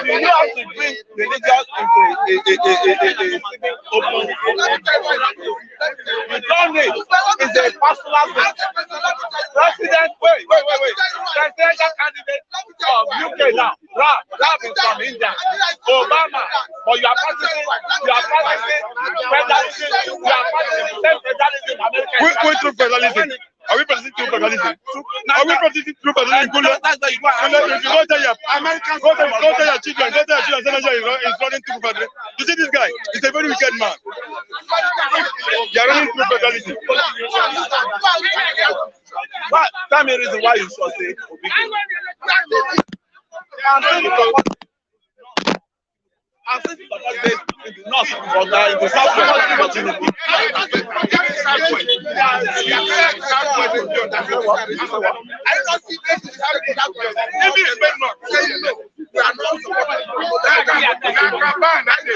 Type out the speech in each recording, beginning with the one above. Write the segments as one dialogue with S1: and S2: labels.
S1: You have to bring religious into open. You don't need. It's a personal thing. President, wait. Presidential candidate of UK now. Rab is from India. Obama. But you are practicing federalism. You are practicing self-federalism in America.
S2: Which true federalism? Are we practicing true federalism? Are we practicing true federalism? If you go tell your Americans, go tell your children, say Nigeria is running true federalism. You see this guy? He's a very wicked man. They are running true federalism.
S1: Tell me a reason why you should say I'm saying in the north, but in the south, opportunity.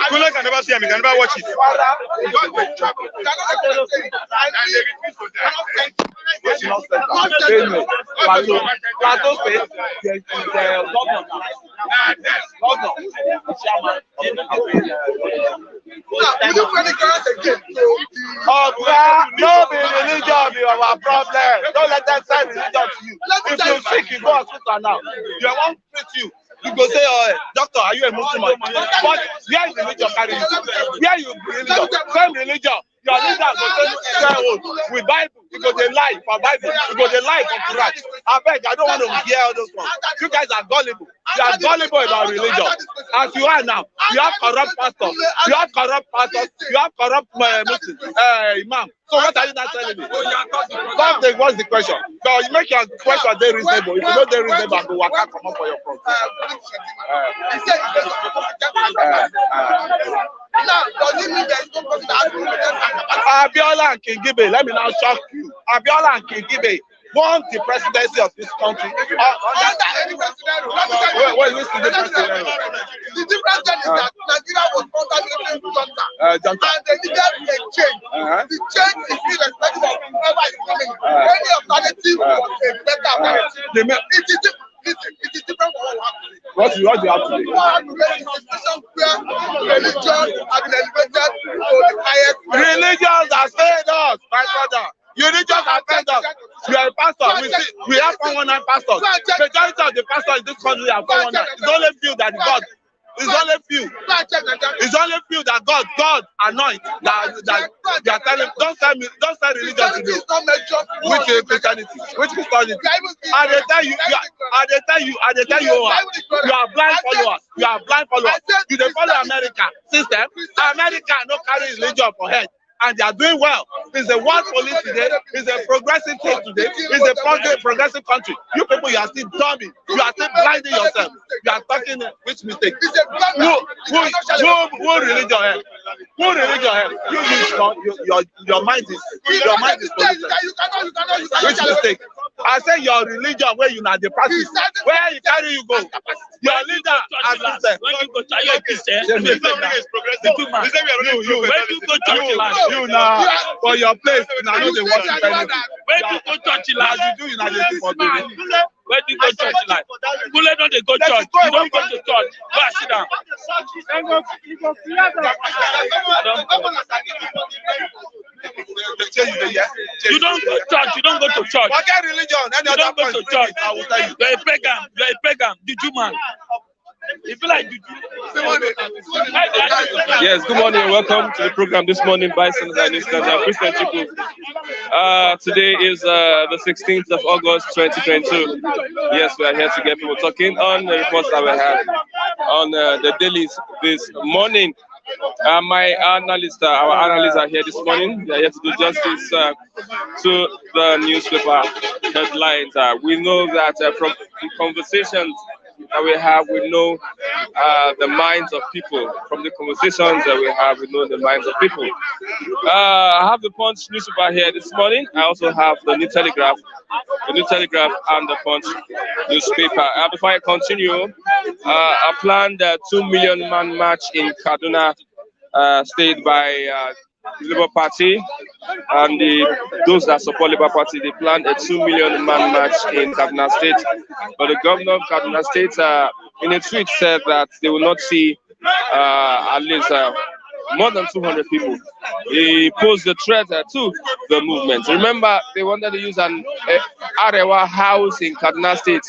S2: Kule can never see him, he can never watch it.
S1: Plateau State, the governor, no be religion be our problem. Don't let them say religion to you. If you sick, you go hospital now. They won't treat you. You go say, oh, doctor, are you a Muslim? But where is religion carry you? Where you religion? Same religion. Your leader go say, with Bible, you go they lie for Bible, you go they lie for Quran. I beg, I don't want to hear all those ones. You guys are gullible. You are gullible about religion. As you are now, you have corrupt pastors, you have corrupt Muslims, imam. So what are you not telling me? Something, what's the question? So you make your question very reasonable. If you don't very reasonable, I will come up for your problem. Abiola and Kingibe, let me now shock you. Abiola and Kingibe won the presidency of this country. Under any president, the difference is that Nigeria was under the junta, and they needed a change. The change is irrespective of whoever is coming. Any alternative was a better alternative. It is different from what we have today. What do you have today? We have today is a situation where religion has been elevated to the highest. Religions have failed us, my brother. Religions have failed us. We are a pastor. We have 419 pastors. Majority of the pastors in this country are 419. It's only few that God. It's only few. It's only few that God anoint that they are telling. Don't tell religion to do. Which is Christianity? Which Christianity? And they tell you, you are blind followers. You are blind followers. You don't follow America system. America no carry religion for head. And they are doing well. It's a world police today. It's a progressive thing today. It's a progressive country. You people, you are still dummy. You are still blinding yourself. You are talking which mistake? Who religion? Who religion? Your mind is polluted. Which mistake? I say your religion where you not the practice. Where you carry you go? Your leader as Christian.
S3: When you go to your Christian,
S1: you now for your place now no dey worship anything.
S3: When you go church like
S1: you do you na dey for baby.
S3: When you go church like Kule don't dey go church. You don't go to church. Go and sit down. You don't go church. You don't go to church.
S1: Forget religion.
S3: You don't go to church. I will tell you. You're a pagan. You're a pagan. The Jew man. You feel like
S4: Yes, good morning and welcome to the program this morning by Senator Christian Chiku. Today is the 16th of August 2022. Yes, we are here to get people talking on the reports that we have on the dailies this morning. My analysts, our analysts are here this morning. They are here to do justice to the newspaper headlines. We know that from conversations that we have, we know the minds of people. From the conversations that we have, we know the minds of people. I have the Punch newspaper here this morning. I also have the New Telegraph and the Punch newspaper. Before I continue, I planned a 2 million man march in Kaduna State by the Labour Party, and those that support Labour Party, they planned a 2 million man march in Kaduna State. But the governor of Kaduna State, in a tweet, said that they will not see at least more than 200 people. He posed the threat to the movement. Remember, they wanted to use an Arewa house in Kaduna State.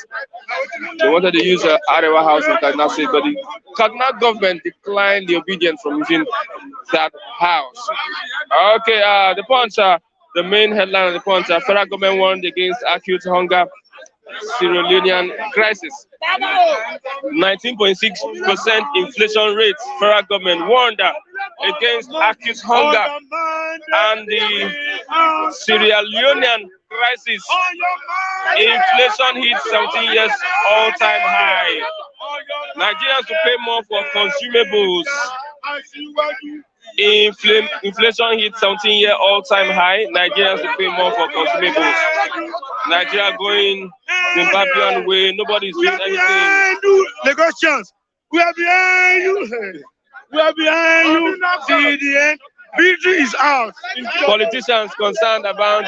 S4: They wanted to use an Arewa house in Kaduna State, but the Kaduna government declined the obedience from using that house. Okay, the Punch, the main headline of the Punch, federal government warned against acute hunger, Sierra Leonean crisis. 19.6% inflation rate. Federal government warned against acute hunger and the Sierra Leonean crisis. Inflation hit 17 years all-time high. Nigerians will pay more for consumables. Inflation hit 17-year all-time high. Nigerians will pay more for consumables. Nigeria going Zimbabwean way. Nobody's doing anything.
S2: Lagosians, we are behind you. We are behind you. See the end. Victory is ours.
S4: Politicians concerned about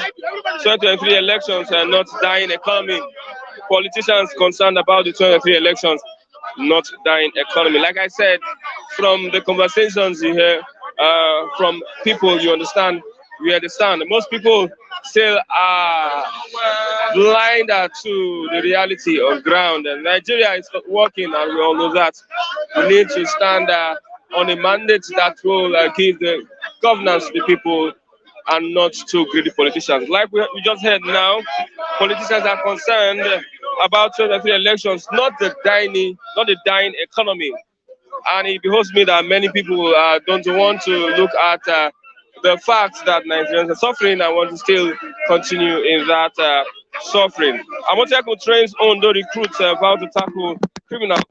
S4: 2023 elections and not dying economy. Politicians concerned about the 2023 elections, not dying economy. Like I said, from the conversations you hear from people, you understand, we understand. Most people still are blind to the reality of ground. And Nigeria is not working, and we all know that. We need to stand on a mandate that will give the governance to the people and not to greedy politicians. Like we just heard now, politicians are concerned about 2023 elections, not the dying economy. And it behoves me that many people don't want to look at the fact that Nigerians are suffering and want to still continue in that suffering. Amotekun trains Ondo recruits vow to tackle criminals.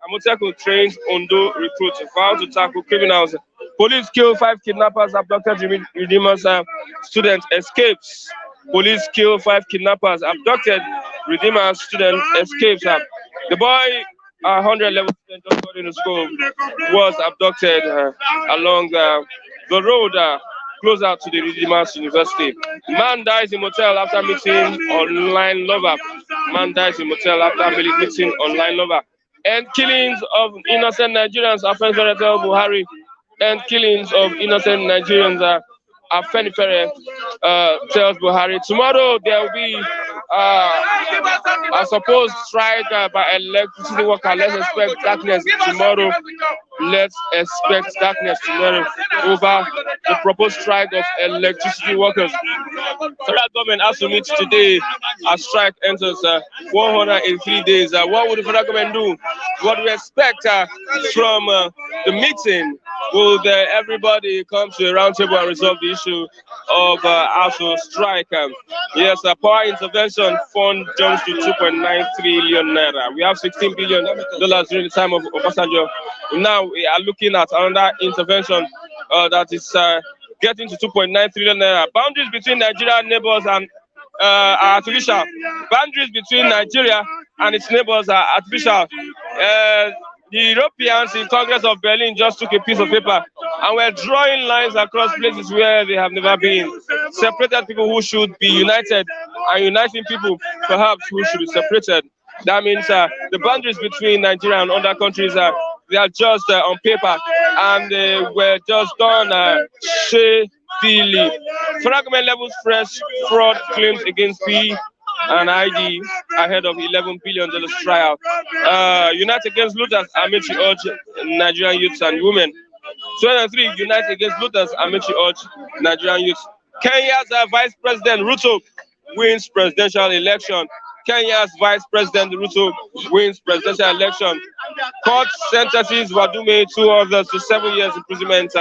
S4: Amotekun trains Ondo recruits vow to tackle criminals. Police kill 5 kidnappers, abducted redeemers, student escapes. Police kill 5 kidnappers, abducted redeemers, student escapes. The boy, 111 student just got into school, was abducted along the road closer to the Redeemers University. Man dies in motel after meeting online lover. Man dies in motel after meeting online lover. And killings of innocent Nigerians, Afenifere tell Buhari. And killings of innocent Nigerians, Afenifere tells Buhari. Tomorrow there will be a supposed strike by electricity workers. Let's expect darkness tomorrow. Let's expect darkness tomorrow over the proposed strike of electricity workers. Federal government has to meet today as strike enters 103 days. What would the federal government do? What we expect from the meeting? Will everybody come to a round table and resolve the issue of ASU strike? Yes, power intervention fund jumps to 2.9 trillion naira. We have $16 billion during the time of Obasanjo. Now we are looking at another intervention that is getting to 2.9 trillion naira. Boundaries between Nigeria neighbors and are artificial. Boundaries between Nigeria and its neighbors are artificial. The Europeans in Congress of Berlin just took a piece of paper and were drawing lines across places where they have never been. Separated people who should be united and uniting people perhaps who should be separated. That means the boundaries between Nigeria and other countries, they are just on paper and they were just done shadily. Federal government levels fresh fraud claims against and ID ahead of $11 billion trial. Unite Against Looters, Amici urge Nigerian youths and women. 23, Unite Against Looters, Amici urge Nigerian youths. Kenya's Vice President Ruto wins presidential election. Kenya's Vice President Ruto wins presidential election. Court sentences Wadume, 2 others to 7 years imprisonment.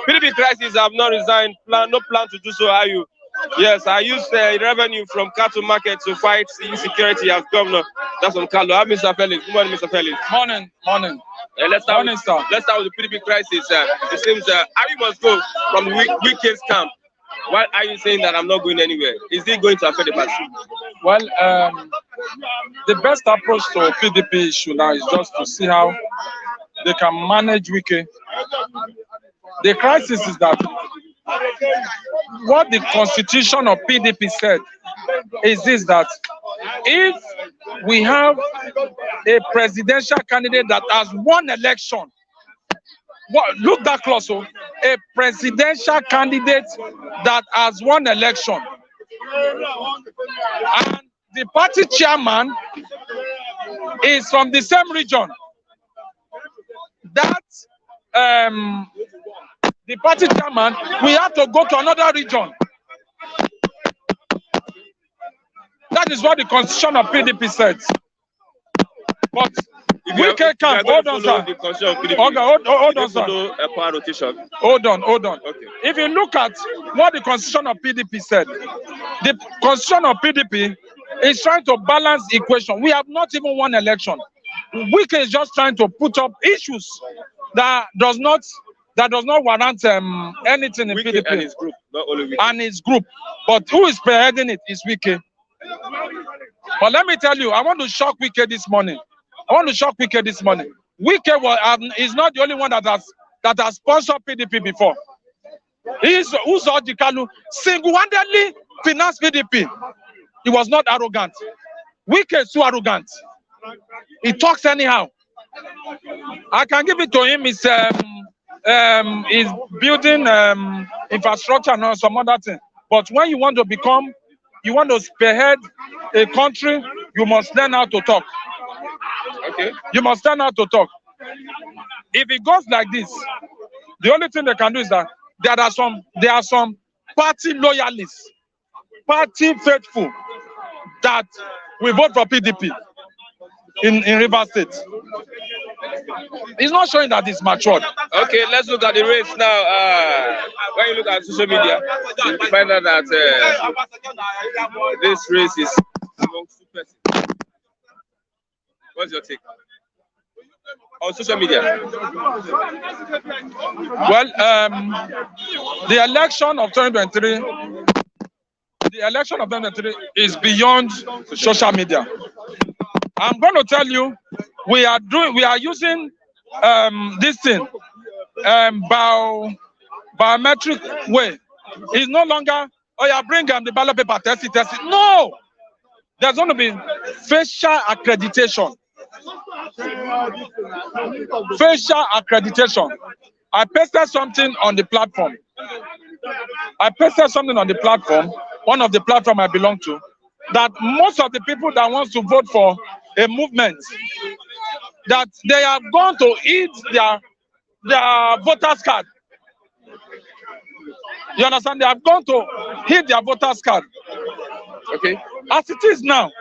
S4: PDP crisis have not resigned. No plan to do so. Are you? Yes, I used revenue from cattle market to fight insecurity as governor. That's from Carlo. I'm Mr. Felix. Good morning, Mr. Felix.
S5: Morning.
S4: Let's start with the PDP crisis. It seems Ari must go from the weekend camp. Why are you saying that I'm not going anywhere? Is it going to affect the party?
S5: Well, the best approach to PDP issue now is just to see how they can manage Wike. The crisis is that what the constitution of PDP said is this, that if we have a presidential candidate that has won election, look that close, a presidential candidate that has won election, and the party chairman is from the same region, that the party chairman, we have to go to another region. That is what the constitution of PDP says. But we can hold on, sir. Hold on, sir. Hold on.
S4: Okay.
S5: If you look at what the constitution of PDP said, the constitution of PDP is trying to balance the equation. We have not even won election. Wike is just trying to put up issues that does not warrant anything in PDP
S4: and his group, not only Wike.
S5: And his group. But who is spearheading it is Wike. But let me tell you, I want to shock Wike this morning. Wike is not the only one that has sponsored PDP before. He's Uzoji Kalu single-handedly financed PDP. He was not arrogant. Wike is too arrogant. He talks anyhow. I can give it to him. He's building infrastructure and some other thing. But when you want to spearhead a country, you must learn how to talk.
S4: Okay.
S5: You must learn how to talk. If it goes like this, the only thing they can do is that there are some party loyalists, party faithful that will vote for PDP in Rivers State. It's not showing that it's matured.
S4: Okay, let's look at the race now. When you look at social media, you find out that this race is among 2 persons. What's your take on social media?
S5: Well, the election of 2023 is beyond social media. I'm going to tell you, we are using this thing, biometric way. It's no longer, bring the ballot paper, test it. No! There's going to be facial accreditation. I pasted something on the platform. One of the platforms I belong to, that most of the people that wants to vote for a movement, that they are going to eat their voters card. You understand? They are going to hit their voters card.
S4: Okay.
S5: As it is now,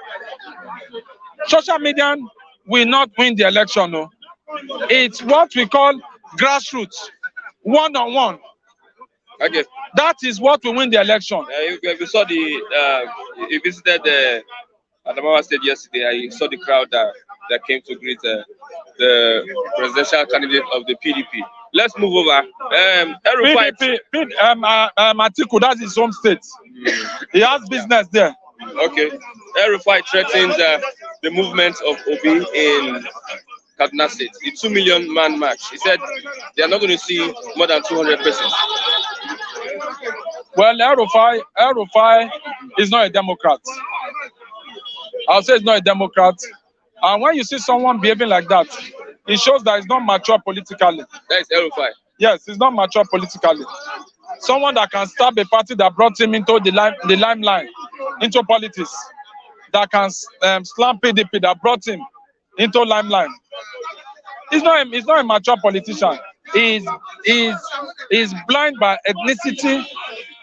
S5: social media will not win the election. No. It's what we call grassroots, one-on-one.
S4: Okay.
S5: That is what will win the election.
S4: You saw you visited Adamawa State yesterday. I saw the crowd that came to greet the presidential candidate of the PDP. Let's move over.
S5: El-Rufai, Atiku, that's his home state. He has business there.
S4: Okay. El-Rufai threatens the movement of Obi in Kaduna State, the 2 million man march. He said they are not going to see more than 200 persons.
S5: Well, El-Rufai is not a Democrat. I'll say it's not a Democrat. And when you see someone behaving like that, it shows that it's not mature politically.
S4: That is El-Rufai.
S5: Yes, it's not mature politically. Someone that can stab a party that brought him into the limelight, into politics. that can slam PDP that brought him into limelight. He's not a mature politician. He's blind by ethnicity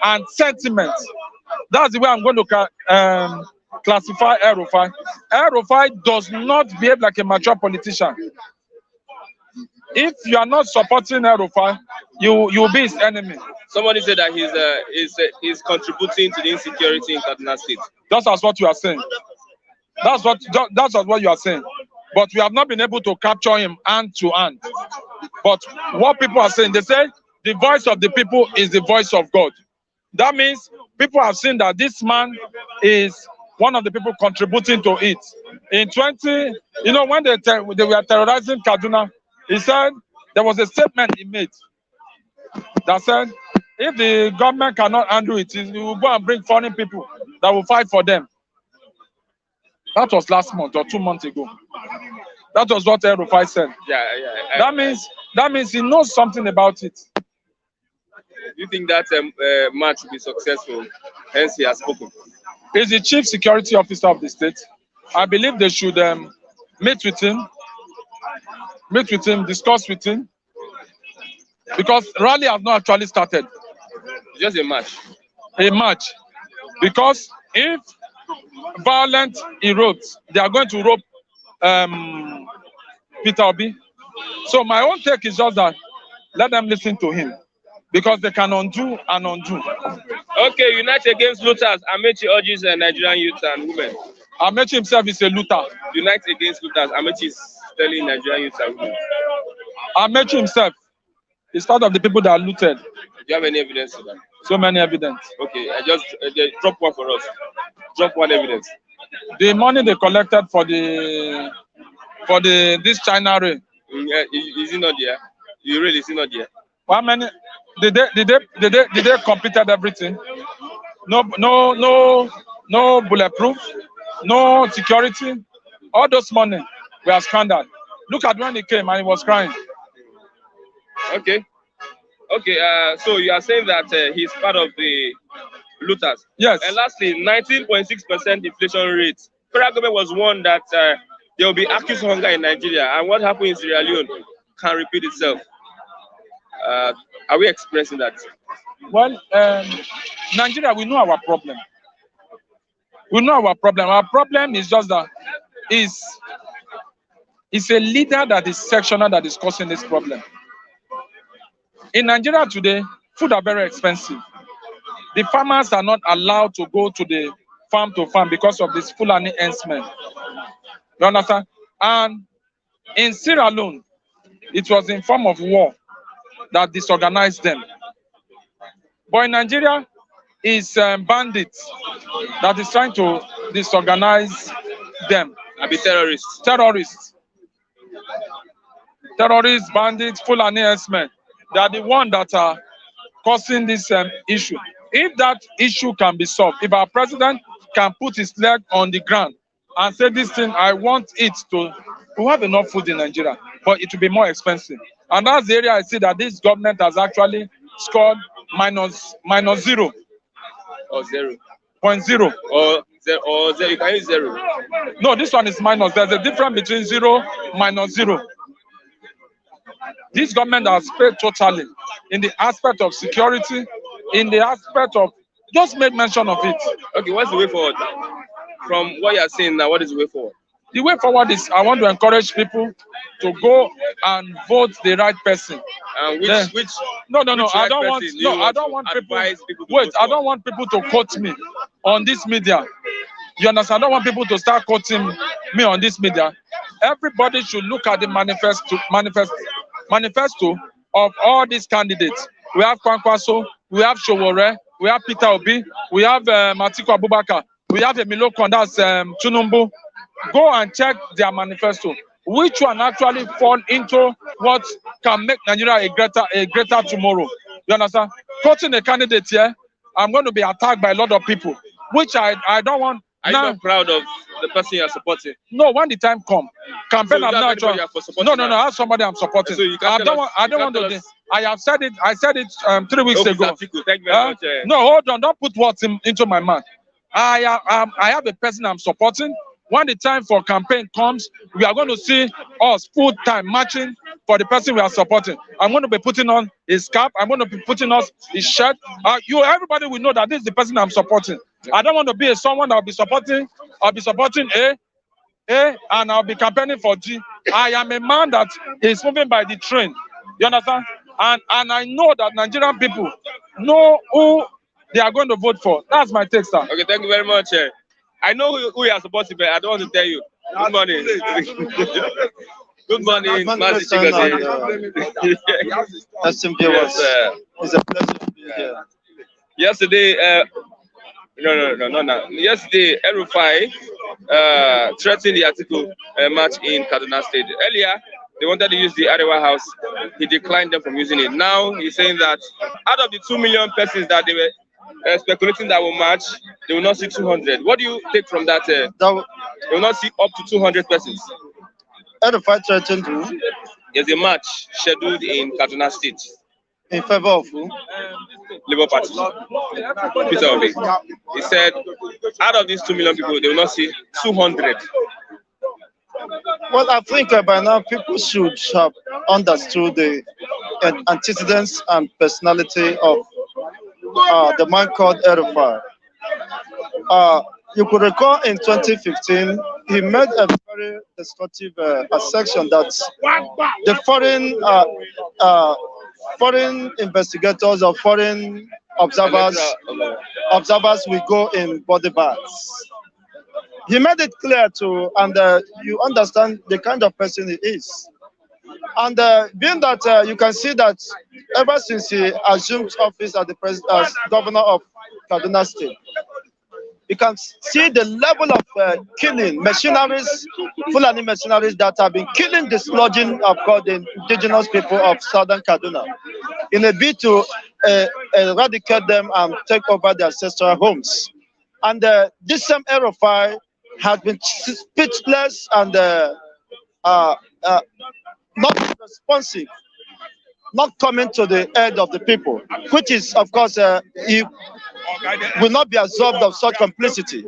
S5: and sentiment. That's the way I'm going to classify El-Rufai. El-Rufai does not behave like a mature politician. If you are not supporting El-Rufai, you'll be his enemy.
S4: Somebody said that he's contributing to the insecurity in Kaduna State.
S5: That's what you are saying. That's what you are saying. But we have not been able to capture him hand to hand. But what people are saying, they say the voice of the people is the voice of God. That means people have seen that this man is one of the people contributing to it. In when they were terrorizing Kaduna, he said there was a statement he made that said if the government cannot handle it, he will go and bring foreign people that will fight for them. That was last month or 2 months ago. That was what El-Rufai said.
S4: Yeah.
S5: That means he knows something about it.
S4: You think that match will be successful? Hence, he has spoken.
S5: He's the chief security officer of the state. I believe they should meet with him, discuss with him, because rally has not actually started.
S4: It's just a match.
S5: A match, because if violence erodes, they are going to rope Peter Obi. So my own take is just that let them listen to him, because they can undo and undo.
S4: Okay, Unite Against Looters. Amechi urges Nigerian youth and women.
S5: Amechi himself is a looter.
S4: Unite Against Looters. Amechi is telling Nigerian youth and women.
S5: Amechi himself is part of the people that are looted.
S4: Do you have any evidence of that?
S5: So many evidence.
S4: Okay, I just drop one for us. Drop one evidence.
S5: The money they collected for this China rail.
S4: Is it not there? You really is it not there?
S5: How many? Did they completed everything? No bulletproof, no security. All those money were squandered. Look at when he came and he was crying.
S4: Okay. So you are saying that he's part of the looters.
S5: Yes.
S4: And lastly, 19.6% inflation rate. Federal government was warned that there will be acute hunger in Nigeria, and what happened in Sierra Leone can repeat itself. Are we expressing that?
S5: Well, Nigeria, we know our problem. Our problem is just that it's a leader that is sectional that is causing this problem. In Nigeria today, food are very expensive. The farmers are not allowed to go to the farm to farm because of this Fulani herdsmen. You understand? And in Sierra Leone, it was in form of war that disorganized them. But in Nigeria, it's bandits that is trying to disorganize them.
S4: I be terrorists.
S5: Terrorists, bandits, Fulani herdsmen. They are the ones that are causing this issue. If that issue can be solved, if our president can put his leg on the ground and say this thing, I want it to have enough food in Nigeria, but it will be more expensive. And that's the area I see that this government has actually scored minus 0.
S4: Or 0.
S5: 0.0.
S4: Or 0. You can use 0.
S5: No, this one is minus. There's a difference between 0 minus 0. This government has failed totally in the aspect of security, in the aspect of, just made mention of it.
S4: Okay, what's the way forward? From what you are saying now, what is the way forward?
S5: The way forward is I want to encourage people to go and vote the right person.
S4: Which
S5: no. I don't want people. Wait, I don't want people to quote me on this media. You understand? I don't want people to start quoting me on this media. Everybody should look at the manifesto of all these candidates. We have Kwankwaso, we have Showore, we have Peter Obi, we have Matiko Abubakar, we have Emilio Kondas, Tunumbu. Go and check their manifesto. Which one actually fall into what can make Nigeria a greater tomorrow? You understand? Quoting a candidate here, I'm going to be attacked by a lot of people, which I don't want.
S4: Are you not proud of the person you are supporting?
S5: No, when the time comes, campaign
S4: so
S5: I'm not trying.
S4: No,
S5: I have somebody I'm supporting.
S4: So you
S5: I don't want to. I have said it. I said it 3 weeks ago.
S4: Thank you very much.
S5: No, hold on. Don't put words into my mouth. I have a person I'm supporting. When the time for campaign comes, we are going to see us full time marching for the person we are supporting. I'm going to be putting on his cap. I'm going to be putting on his shirt. Everybody will know that this is the person I'm supporting. I don't want to be someone that will be supporting. I'll be supporting A, and I'll be campaigning for G. I am a man that is moving by the train. You understand? And I know that Nigerian people know who they are going to vote for. That's my take, sir.
S4: Okay, thank you very much. I know who you are supporting, but I don't want to tell you. Good morning. Good morning, Mazi Chigose.
S6: It's a pleasure to be here.
S4: Yesterday, no. Yesterday, El-Rufai threatened the article match in Kaduna State. Earlier, they wanted to use the Arewa House. He declined them from using it. Now, he's saying that out of the 2 million persons that they were speculating that will match, they will not see 200. What do you take from that? They will not see up to 200 persons.
S6: El-Rufai threatened who?
S4: There's a match scheduled in Kaduna State.
S6: In favor of who?
S4: Labour Party. Peter Obi. He said, out of these 2 million people, they will not see 200.
S6: Well, I think by now people should have understood the antecedents and personality of the man called El-Rufai. You could recall in 2015, he made a very destructive assertion that the foreign investigators or foreign observers will go in body bags. He made it clear and you understand the kind of person he is. And being that you can see that ever since he assumed office as governor of Kaduna State, you can see the level of killing machineries, Fulani machineries that have been killing, dislodging of the indigenous people of southern Kaduna in a bid to eradicate them and take over their ancestral homes. And this same El-Rufai has been speechless and not responsive, not coming to the aid of the people, which is, of course, he will not be absolved of such complicity.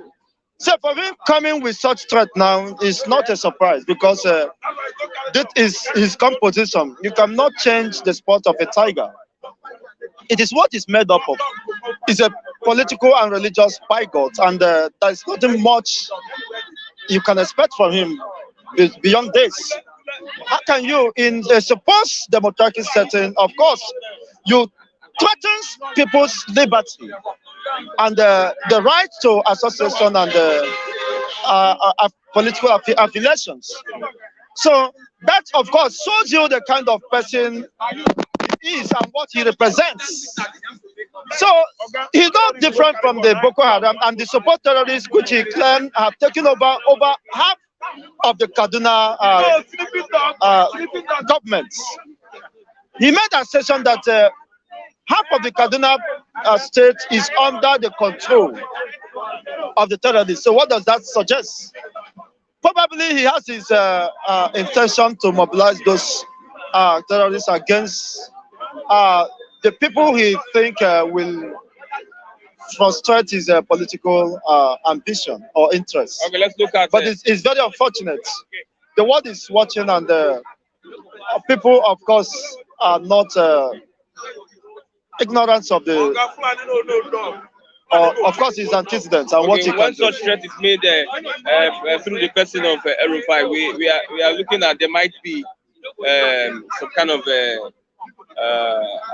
S6: So for him coming with such threat now is not a surprise, because that is his composition. You cannot change the sport of a tiger. It is what it's made up of. It's a political and religious bigot, and there's nothing much you can expect from him beyond this. How can you, in a supposed democratic setting, of course, you threaten people's liberty and the right to association and political affiliations? So that, of course, shows you the kind of person he is and what he represents. So he's not different from the Boko Haram and the support terrorists, which he claimed have taken over half of the Kaduna government. He made a assertion that half of the Kaduna state is under the control of the terrorists. So what does that suggest? Probably he has his intention to mobilize those terrorists against the people he think will frustrate his political ambition or interest.
S4: Okay, let's look at.
S6: But it's very unfortunate. The world is watching, and people, of course, are not ignorant of the. Of course, his antecedents and what he can do.
S4: One such threat is made through the person of El-Rufai. We are looking at there might be some kind of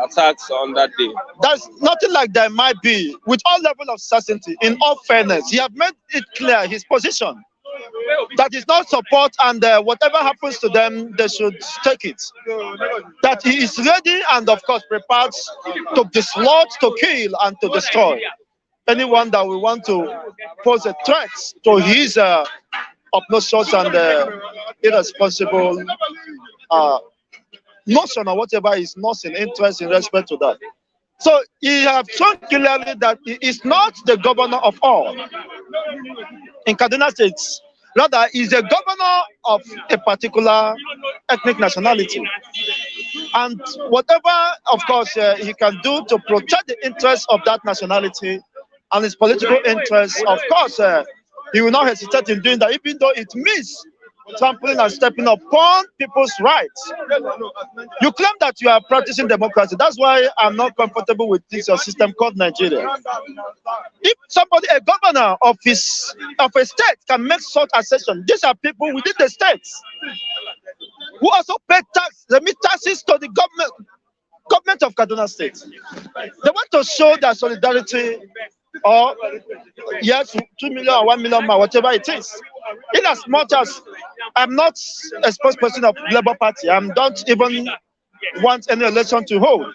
S4: attacks on that day.
S6: There's nothing like there might be. With all level of certainty, in all fairness, he have made it clear his position that is not support, and whatever happens to them, they should take it. That he is ready and, of course, prepared to dislodge, to kill, and to destroy anyone that will want to pose a threat to his obnoxious and irresponsible notion or whatever is not in interest in respect to that. So he has shown clearly that he is not the governor of all in Kaduna State. Rather, he is the governor of a particular ethnic nationality. And whatever, of course, he can do to protect the interests of that nationality, and his political interests, of course, he will not hesitate in doing that, even though it means trampling and stepping upon people's rights. You claim that you are practicing democracy. That's why I'm not comfortable with this system called Nigeria. If somebody, a governor of a state, can make such assertion, these are people within the states who also pay tax, remit taxes to the government of Kaduna State. They want to show their solidarity, or yes, 2 million or 1 million, whatever it is. In as much as I'm not a spokesperson of Labour Party, I don't even want any election to hold.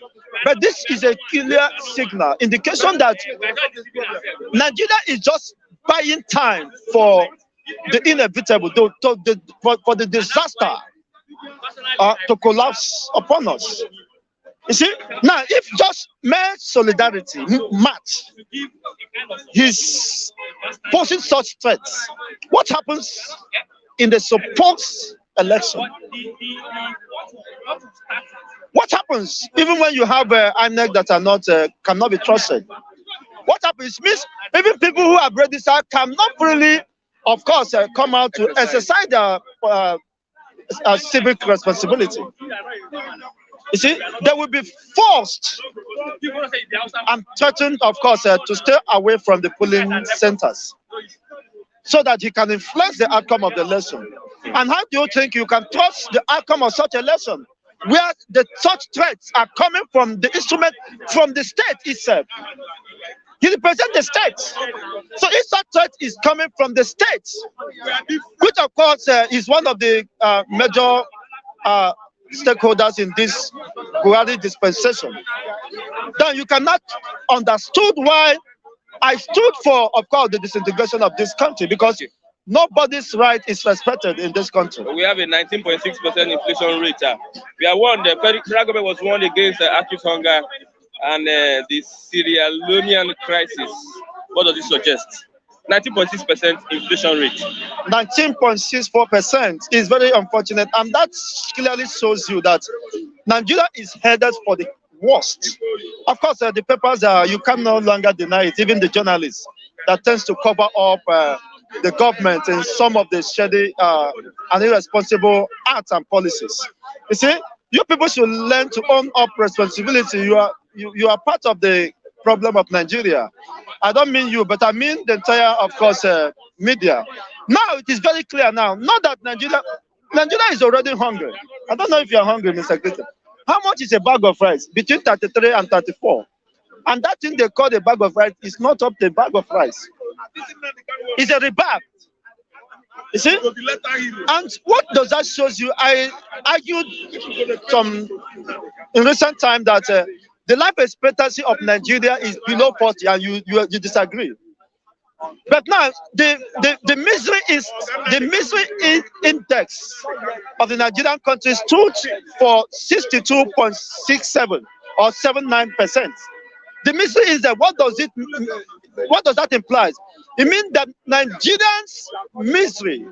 S6: But this is a clear signal, indication that Nigeria is just buying time for the inevitable, for the disaster to collapse upon us. You see, now if just mere solidarity match his posing such threats, what happens in the supposed election? What happens even when you have INEC that are not cannot be trusted? What happens means even people who have registered cannot really, of course, come out to exercise their civic responsibility. You see, they will be forced and threatened, of course, to stay away from the polling centers so that you can influence the outcome of the election. And how do you think you can trust the outcome of such election where such threats are coming from the instrument, from the state itself? He represents the state. So if such threat is coming from the state, which of course is one of the major stakeholders in this Buhari dispensation, then you cannot understand why I stood for, of course, the disintegration of this country, because nobody's right is respected in this country.
S4: We have a 19.6% inflation rate. We are warned, the federal government was warned against acute hunger and the Sierra Leonean crisis. What does it suggest? 19.6% inflation rate.
S6: 19.64% is very unfortunate, and that clearly shows you that Nigeria is headed for the worst. Of course, the papers, you can no longer deny it, even the journalists that tends to cover up the government and some of the shady and irresponsible acts and policies. You see, you people should learn to own up responsibility. You are part of the problem of Nigeria. I don't mean you, but I mean the entire, of course, media. Now it is very clear now, not that Nigeria is already hungry. I don't know if you are hungry, Mr. Clinton. How much is a bag of rice? Between 33 and 34. And that thing they call a bag of rice is not up the bag of rice. It's a rebag. You see? And what does that show you? I argued in recent time that the life expectancy of Nigeria is below 40, and you disagree. But now the misery index of the Nigerian country stood for 62.67 or 79%. The misery is that what does that imply? It means that Nigerians' misery,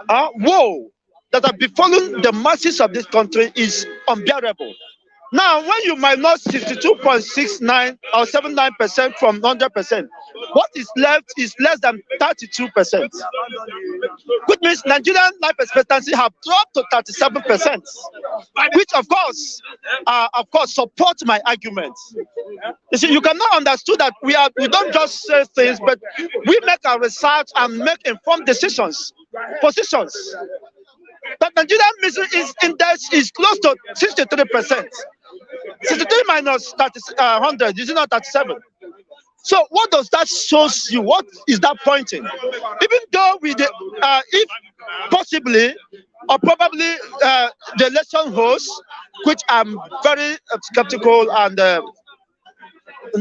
S6: woe that are befalling the masses of this country is unbearable. Now, when you minus 62.69 or 79% from 100%, what is left is less than 32%, which means Nigerian life expectancy have dropped to 37%, which of course supports my argument. You see, you cannot understand that we don't just say things, but we make our research and make informed positions. That Nigerian misery index is close to 63%. 63 minus 100 is not 37. So what does that show you? What is that pointing? Even though if possibly or probably the election host, which I'm very skeptical and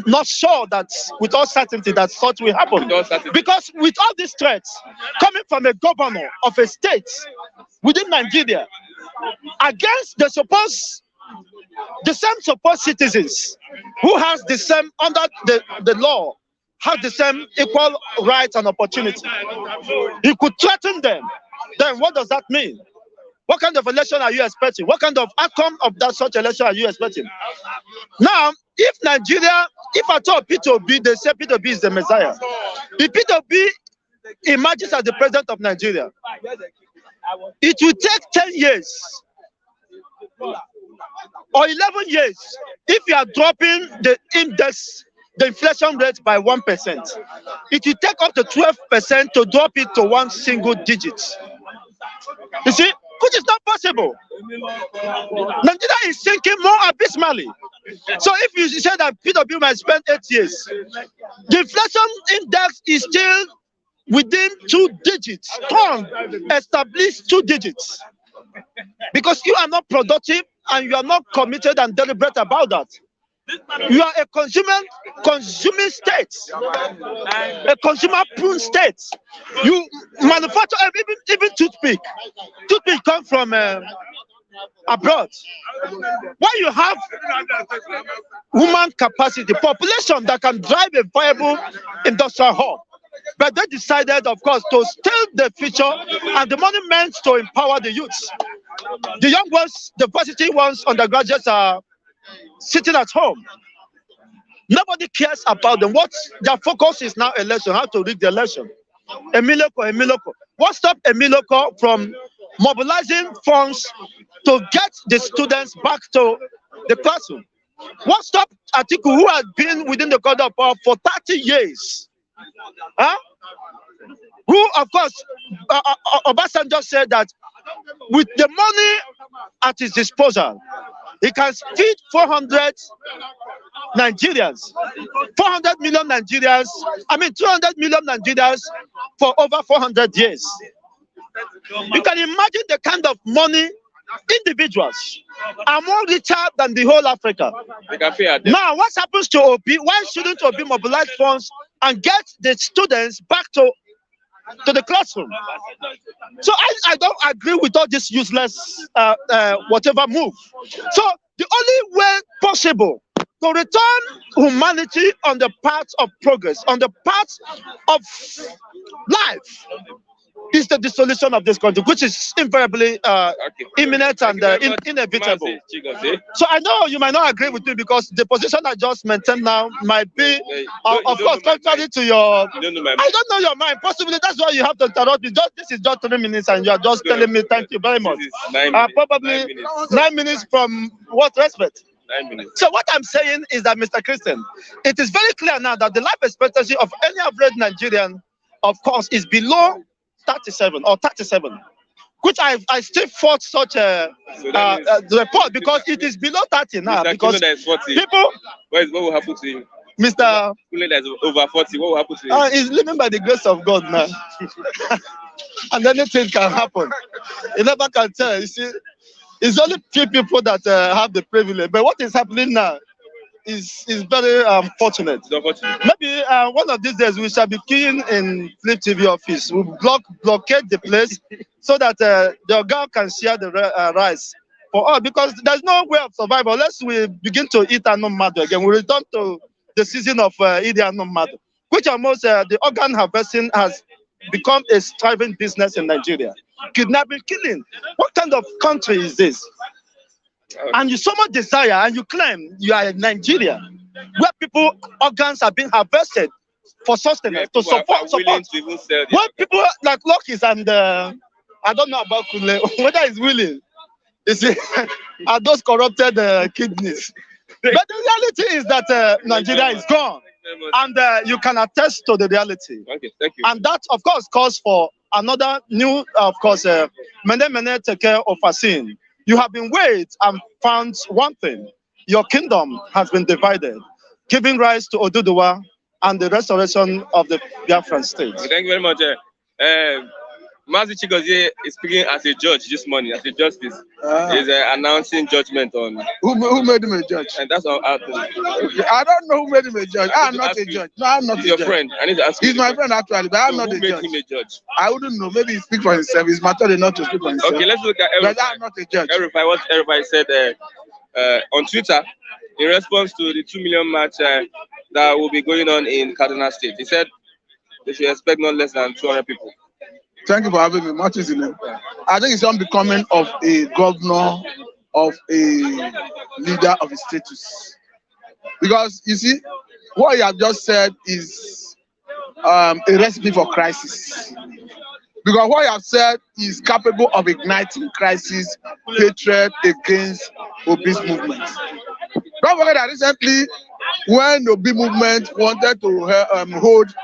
S6: not sure that with all certainty that such will happen, because with all these threats coming from a governor of a state within Nigeria against the same supposed citizens who has the same under the law, have the same equal rights and opportunity, he could threaten them. Then what does that mean? What kind of election are you expecting? What kind of outcome of that such election are you expecting? Now, if Nigeria if I told P2B, they say P2B is the Messiah. If P2B emerges as the president of Nigeria, it will take 10 years or 11 years if you are dropping the index, the inflation rate by 1%. It will take up to 12% to drop it to one single digit. You see, which is not possible. Nigeria is sinking more abysmally. So if you say that P2B might spend 8 years, the inflation index is still within 2 digits, strong, established 2 digits. Because you are not productive and you are not committed and deliberate about that. You are a consuming state, a consumer-prone state. You manufacture even toothpick. Toothpick come from abroad. Why you have human capacity, population that can drive a viable industrial hub, but they decided, of course, to steal the future and the money meant to empower the youths. The young ones, the varsity ones, undergraduates are sitting at home. Nobody cares about them. What their focus is now election, how to rig the election. Emiloko. What stopped Emiloko from mobilizing funds to get the students back to the classroom? What stopped Atiku, who had been within the corridor of power for 30 years? Who, of course, Obasanjo said that with the money at his disposal, he can feed 400 Nigerians, 400 million Nigerians, 200 million Nigerians for over 400 years. You can imagine the kind of money individuals are more richer than the whole Africa. Now, what happens to Obi? Why shouldn't Obi mobilize funds and get the students back to the classroom? So I don't agree with all this useless whatever move. So the only way possible to return humanity on the path of progress, on the path of life, is the dissolution of this country, which is invariably imminent and inevitable. So I know you might not agree with me because the position I just maintained now might be, of course, contrary to your. I don't know your mind. Possibly that's why you have to interrupt me. This is just 3 minutes, and you are just telling me thank you very much. Probably 9 minutes from what respect?
S4: 9 minutes.
S6: So what I'm saying is that, Mr. Christian, it is very clear now that the life expectancy of any average Nigerian, of course, is below 37 or 37, which I still fought such a report because it is below 30 now.
S4: Mr.
S6: Because people,
S4: what will happen to him?
S6: Mr.
S4: Kule that is over 40, what will happen to him?
S6: He's living by the grace of God now, and anything can happen. You never can tell. You see, it's only few people that have the privilege. But what is happening now is very fortunate. Maybe one of these days we shall be keen in Flip TV office. We'll blockade the place so that the girl can share the rice for all, because there's no way of survival unless we begin to eat anumado again. We return to the season of eating anumado, which almost the organ harvesting has become a thriving business in Nigeria. Kidnapping, killing. What kind of country is this? And you so much desire and you claim you are in Nigeria, where people organs are being harvested for sustenance, to support. When people like Lucky's and I don't know about Kule, whether he's willing, you see, are those corrupted kidneys. But the reality is that Nigeria is gone, and you can attest to the reality.
S4: Okay, thank you.
S6: And that, of course, calls for another new, of course, mene take care of a sin. You have been weighed and found one thing: your kingdom has been divided, giving rise to Oduduwa and the restoration of the Biafran state.
S4: Thank you very much. Mazi Chigozie is speaking as a judge this morning, as a justice. He's announcing judgment on.
S1: Who made him a judge?
S4: And that's all. I
S1: don't know who made him a judge. I'm not a judge. No, I'm not a judge.
S4: He's your friend. I need to ask you.
S1: He's my friend actually, but I'm not a judge.
S4: Who made him a judge?
S1: I wouldn't know. Maybe he speaks for himself. He's matter not to speak for himself.
S4: Okay, let's look at El-Rufai.
S1: But I'm not a judge.
S4: El-Rufai, what El-Rufai said on Twitter in response to the 2 million march that will be going on in Kaduna State. He said they should expect not less than 200 people.
S1: Thank you for having me. What is the name? I think it's unbecoming of a governor, of a leader of a status. Because, you see, what you have just said is a recipe for crisis. Because what you have said is capable of igniting crisis, hatred against Obi's movement. Don't forget that recently, when the Obi movement wanted to hold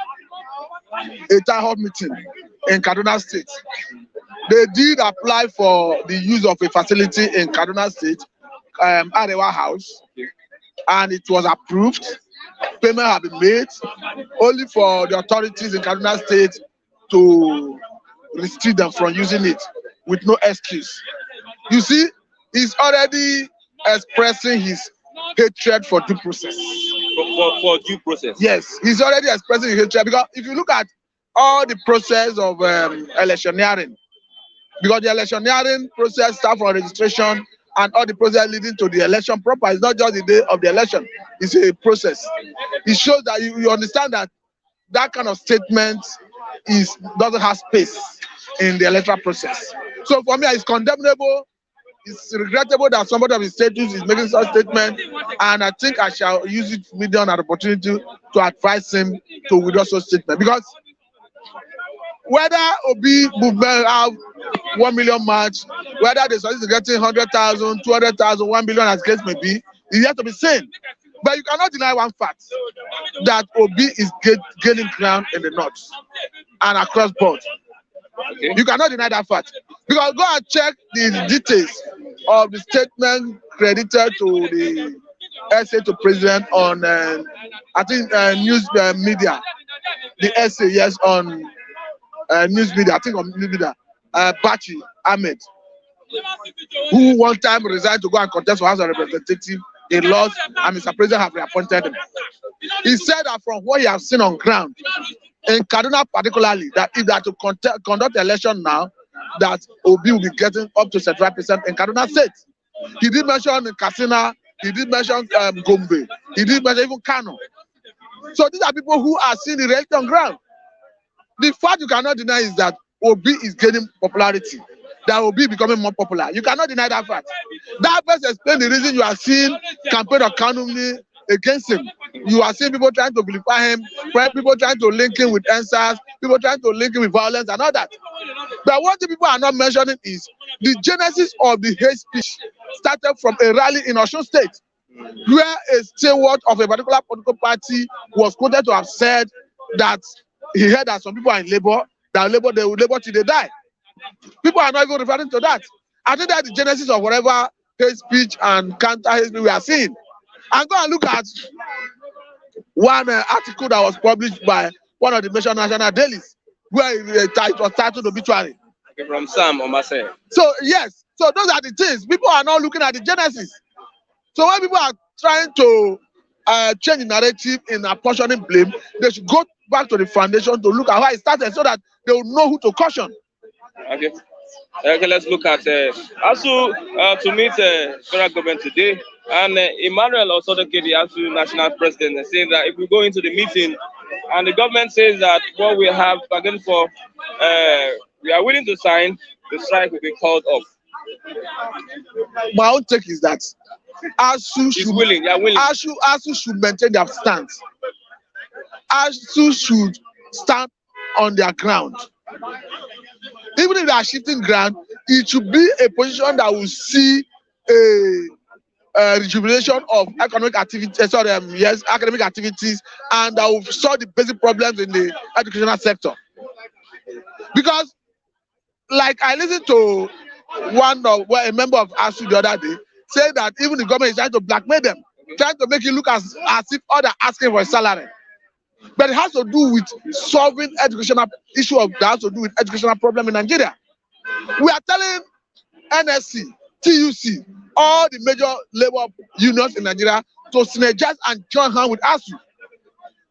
S1: a town hall meeting in Kaduna State, they did apply for the use of a facility in Kaduna State, Arewa House, and it was approved. Payment had been made, only for the authorities in Kaduna State to restrict them from using it with no excuse. You see, he's already expressing his hatred for due process.
S4: For due process?
S1: Yes, he's already expressing his hatred, because if you look at all the process of electioneering, because the electioneering process starts from registration and all the process leading to the election proper. It's not just the day of the election, it's a process. It shows that you understand that that kind of statement doesn't have space in the electoral process. So for me, it's condemnable. It's regrettable that somebody of his status is making such statement, and I think I shall use it medium an opportunity to advise him to withdraw such statement. Because whether Obi movement have 1 million march, whether they succeed getting 100,000, 200,000, 1 billion, as case may be, is yet to be seen. But you cannot deny one fact, that Obi is gaining ground in the north and across board. Okay. You cannot deny that fact. Because go and check the details of the statement credited to the essay to president on, I think, news media. The essay, yes, on news media, I think on news media, Bachi Ahmed, who one time resigned to go and contest for House of Representatives. He lost, and Mr. President have reappointed him. He said that from what he has seen on ground, in Kaduna particularly, that if they are to conduct election now, that Obi will be getting up to 75% in Kaduna State. He did mention Katsina, he did mention Gombe, he did mention even Kano. So these are people who are seeing the reality on ground. The fact you cannot deny is that Obi is gaining popularity, that Obi becoming more popular. You cannot deny that fact. That best explains the reason you are seeing campaign of calumny against him. You are seeing people trying to vilify him, people trying to link him with answers, people trying to link him with violence and all that. But what the people are not mentioning is the genesis of the hate speech started from a rally in Osun State, where a steward of a particular political party was quoted to have said that he heard that some people are in labor, that they will labor till they die. People are not even referring to that. I think that's the genesis of whatever hate speech and counter hate speech we are seeing. And go and look at one article that was published by one of the major national dailies, where it was titled Obituary.
S4: From Sam Omase.
S1: So, yes. So, those are the things. People are not looking at the genesis. So, when people are trying to change the narrative in apportioning blame, they should go back to the foundation to look at how it started so that they will know who to caution.
S4: Okay. Okay, let's look at ASU to meet federal government today. And Emmanuel Osodeke, the ASU national president, saying that if we go into the meeting and the government says that what we have bargained for, we are willing to sign, the strike will be called off.
S1: My own take is that ASU should,
S4: willing.
S1: ASU should maintain their stance. ASU should stand on their ground. Even if they are shifting ground, it should be a position that will see a rejuvenation of economic activity, academic activities, and that will solve the basic problems in the educational sector. Because, like I listened to a member of ASU the other day say that even the government is trying to blackmail them, trying to make it look as if others are asking for a salary. But it has to do with solving educational issue that has to do with educational problem in Nigeria. We are telling NSC, TUC, all the major labor unions in Nigeria to synergize and join hands with ASU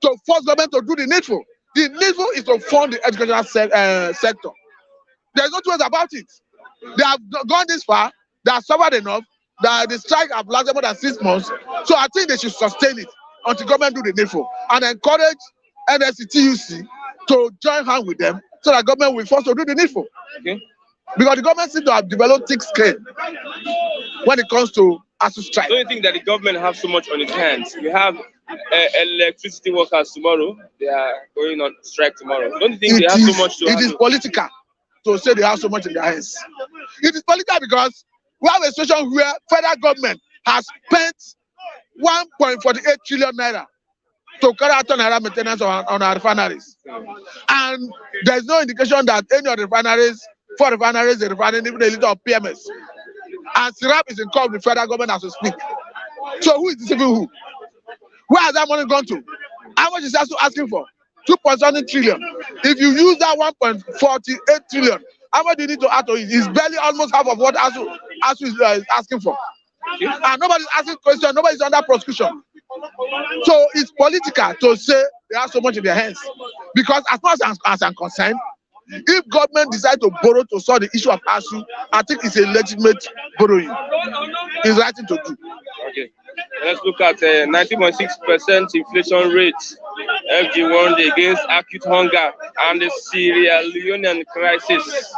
S1: to force government to do the needful. The needful is to fund the educational sector. There is no two ways about it. They have gone this far, they have suffered enough, that the strike have lasted more than 6 months. So I think they should sustain it until government do the needful and encourage NSC, TUC to join hands with them so that government will force to do the needful.
S4: Okay.
S1: Because the government seems to have developed thick skin when it comes to ASU strike.
S4: Don't you think that the government has so much on its hands? You have electricity workers tomorrow. They are going on strike tomorrow. Don't you think they have so much to handle?
S1: It is political to say they have so much in their hands. It is political because we have a situation where federal government has spent 1.48 trillion naira to carry out naira maintenance on our refineries. And there is no indication that any of the refineries, 4 refineries, are refining even a little of PMS. And syrup is involved with the federal government as we speak. So who is deceiving who? Where has that money gone to? How much is ASU asking for? 2.7 trillion. If you use that 1.48 trillion, how much do you need to add to it? It's barely almost half of what ASU is asking for. And nobody's asking questions, nobody's under prosecution. So it's political to say they have so much in their hands. Because as far as I'm concerned, if government decide to borrow to solve the issue of ASU, I think it's a legitimate borrowing. It's right thing to do.
S4: Okay. Let's look at 19.6% inflation rate. FG warned against acute hunger and the Sierra Leonean crisis.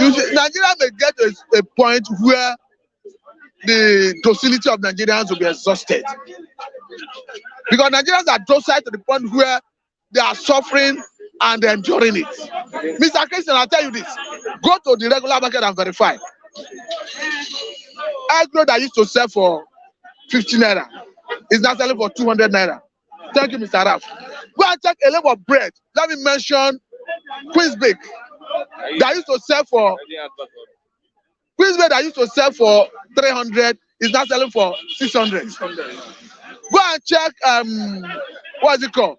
S1: You see, Nigeria may get a point where the docility of Nigerians will be exhausted. Because Nigerians are docile to the point where they are suffering and they're enduring it. Okay. Mr. Christian, I'll tell you this. Go to the regular market and verify. Egg roll that used to sell for 50 naira is now selling for 200 naira. Thank you, Mr. Raf. Go and check a level of bread. Let me mention Queen's Bake that used to sell for 300 is now selling for 600. Go and check what is it called?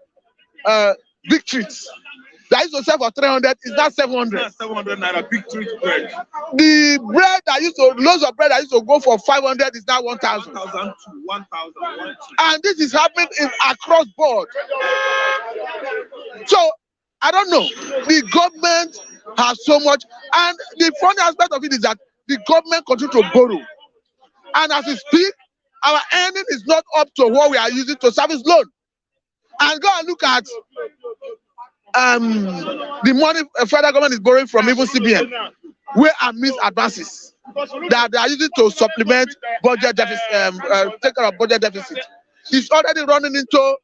S1: Big Treats. That used to sell for 300 is now 700.
S2: 700 naira big treat bread.
S1: The bread that loaves of bread that used to go for 500 is now 1,000.
S2: 1,000.
S1: And this is happening across board. So I don't know. The government has so much, and the funny aspect of it is that the government continues to borrow. And as we speak, our earning is not up to what we are using to service loan. And go and look at the money federal government is borrowing from even CBN, where are missed advances that they are using to supplement budget deficit, take care of budget deficit. It's already running into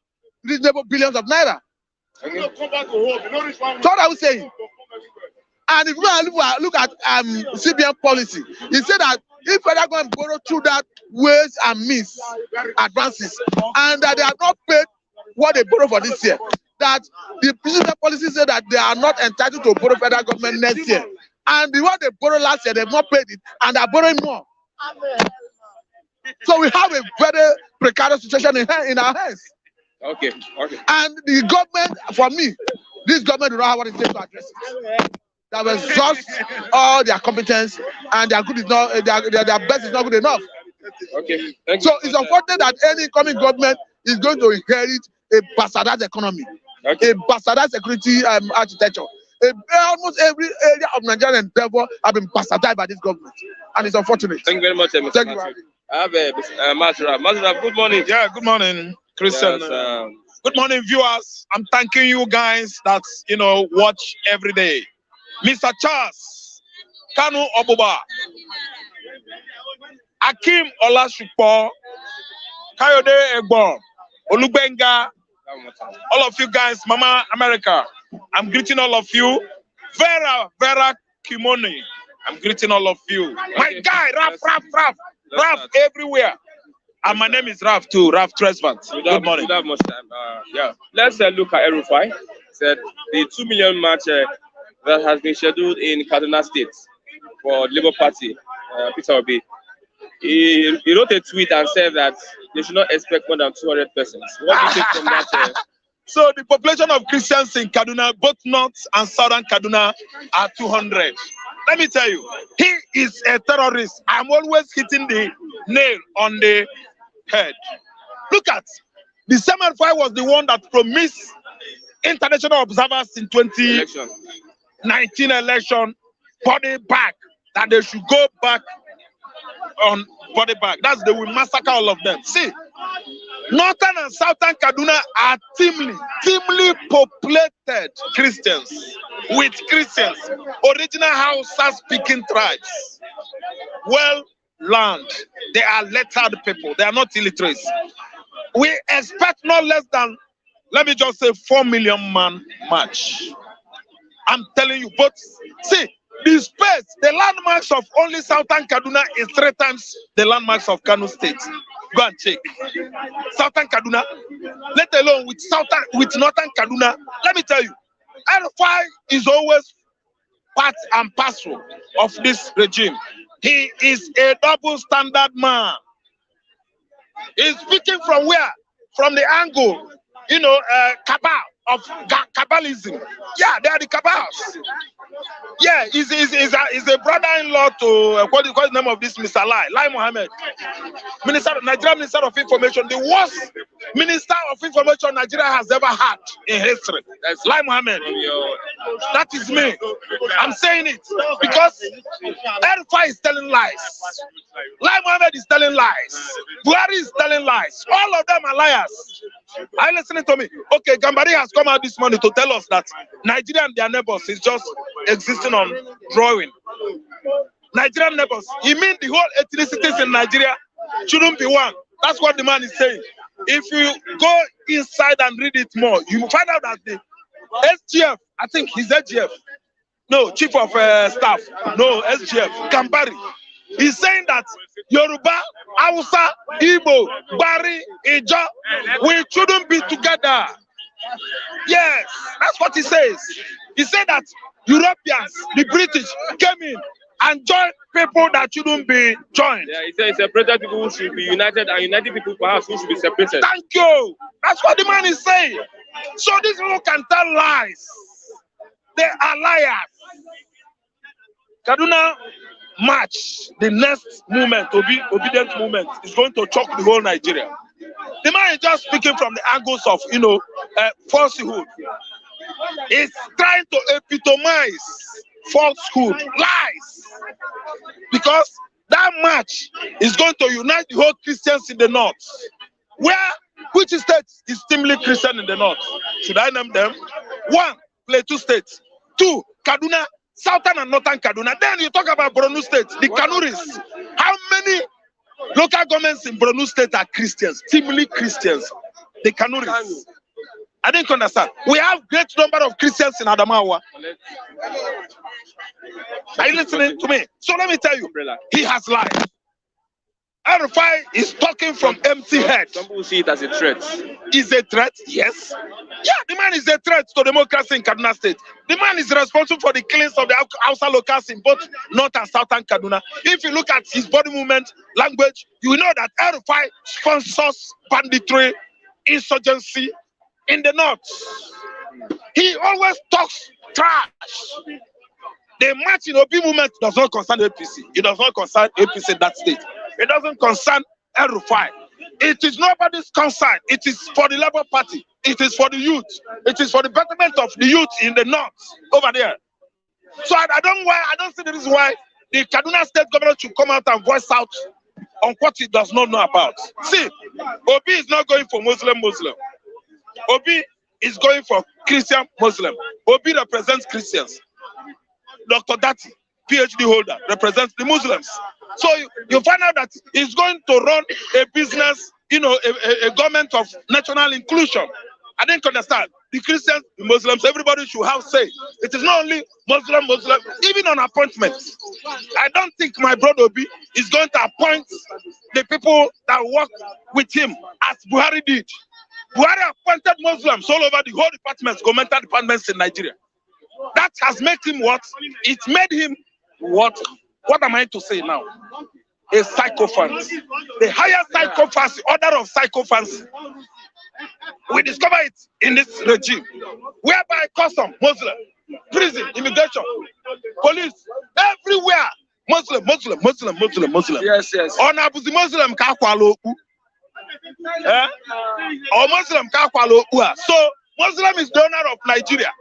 S1: reasonable billions of naira. So what are we saying? And if we look at CBN policy, it said that if federal government borrow through that ways and means advances, and that they are not paid what they borrow for this year, that the president policy said that they are not entitled to borrow federal government next year. And the one they borrowed last year, they've not paid it, and they're borrowing more. So we have a very precarious situation in our hands.
S4: Okay.
S1: And the government, for me, this government do not have what it takes to address it. They have exhaust all their competence, and their good is not, their best is not good enough.
S4: Okay.
S1: So it's unfortunate that any incoming government is going to inherit a bastardized economy, a bastardized security architecture. Almost every area of Nigerian endeavor have been bastardized by this government, and it's unfortunate.
S4: Thank you very much, Mr.
S1: Thank you.
S4: I have Mazraf, good morning.
S5: Yeah, good morning, Christian.
S4: Yes,
S5: good morning, viewers. I'm thanking you guys that watch every day. Mr. Charles, Kanu Obuba, Akim Olasupo, Kayode Egbon, Olubenga, all of you guys, Mama America, I'm greeting all of you. Vera Kimoni, I'm greeting all of you. My guy, Raf everywhere. And my name is Raf too, Raf Tresvant. Good morning.
S4: We don't have much time. Yeah. Let's look at El-Rufai. Said the 2 million march that has been scheduled in Kaduna State for the Labour Party, Peter Obi. He wrote a tweet and said that they should not expect more than 200 persons. What do you take from that?
S5: So the population of Christians in Kaduna, both North and Southern Kaduna, are 200. Let me tell you, he is a terrorist. I'm always hitting the nail on the head. Look at, the El-Rufai was the one that promised international observers in 2019 election body bag, that they should go back on body bag. That's they will massacre all of them. See, Northern and Southern Kaduna are thinly populated Christians, with Christians, original Hausa speaking tribes, well learned. They are lettered people. They are not illiterates.
S7: we expect not less than, let me just say, 4 million man march. I'm telling you, but see, the space, the landmarks of only Southern Kaduna is 3 times the landmarks of Kano State. Go and check. Southern Kaduna, let alone with Northern Kaduna. Let me tell you, El-Rufai is always part and parcel of this regime. He is a double standard man. He's speaking from where? From the angle, cabal of cabalism. Yeah, they are the cabals. Yeah, he's a brother-in-law to what do you call the name of this Mr. Lai Mohammed, Nigerian Minister of Information, the worst Minister of Information Nigeria has ever had in history. That's Lai Mohammed. That is me. I'm saying it because El-Rufai is telling lies. Lai Mohammed is telling lies. Buhari is telling lies. All of them are liars. Are you listening to me? Okay, Gambari has come out this morning to tell us that Nigeria and their neighbors is just existing on drawing. Nigerian neighbors. He means the whole ethnicities in Nigeria shouldn't be one. That's what the man is saying. If you go inside and read it more, you will find out that the SGF, I think he's SGF. No, Chief of Staff. No, SGF. Gambari. He's saying that Yoruba, Hausa, Igbo, Bari, Ijo, we shouldn't be together. Yes, that's what he says. He said that Europeans, the British, came in and joined people that shouldn't be joined.
S4: Yeah, he said separated people who should be united and united people perhaps who should be separated.
S7: Thank you. That's what the man is saying. So these people can tell lies. They are liars. Kaduna March, the next movement, obedient movement, is going to choke the whole Nigeria. The man is just speaking from the angles of, falsehood. He's trying to epitomize falsehood, lies. Because that march is going to unite the whole Christians in the north. Which state is still Christian in the north? Should I name them? 1, Plateau State. 2, Kaduna. Southern and Northern Kaduna. Then you talk about Borno State, the Kanuris. How many local governments in Borno State are Christians? Timely Christians. The Kanuris. I didn't understand. We have great number of Christians in Adamawa. Are you listening to me? So let me tell you, he has lied. El-Rufai is talking from empty head.
S4: Some people see it as a threat.
S7: Is a threat? Yes. Yeah, the man is a threat to democracy in Kaduna State. The man is responsible for the killings of the Hausa locals in both North and Southern Kaduna. If you look at his body movement, language, you will know that El-Rufai sponsors banditry, insurgency in the North. He always talks trash. The march in Obi movement does not concern APC. It does not concern APC in that state. It doesn't concern El-Rufai. It is nobody's concern. It is for the Labour Party. It is for the youth. It is for the betterment of the youth in the north over there. So I don't see the reason why the Kaduna State government should come out and voice out on what he does not know about. See, Obi is not going for Muslim. Obi is going for Christian Muslim. Obi represents Christians. Dr. Dati, PhD holder, represents the Muslims. So you find out that he's going to run a business, a government of national inclusion. I didn't understand. The Christians, the Muslims, everybody should have say. It is not only Muslim, even on appointments. I don't think my brother Obi is going to appoint the people that work with him as Buhari did. Buhari appointed Muslims all over the whole departments, governmental departments in Nigeria. That has made him what? It made him what? What am I to say now? A psychophant. The higher psychophants, the order of psychophants. We discover it in this regime. Whereby custom, Muslim, prison, immigration, police, everywhere. Muslim.
S4: Yes.
S7: On Abuzi Muslim Kakwaloku. Or Muslim Kakwaloku. So Muslim is the owner of Nigeria.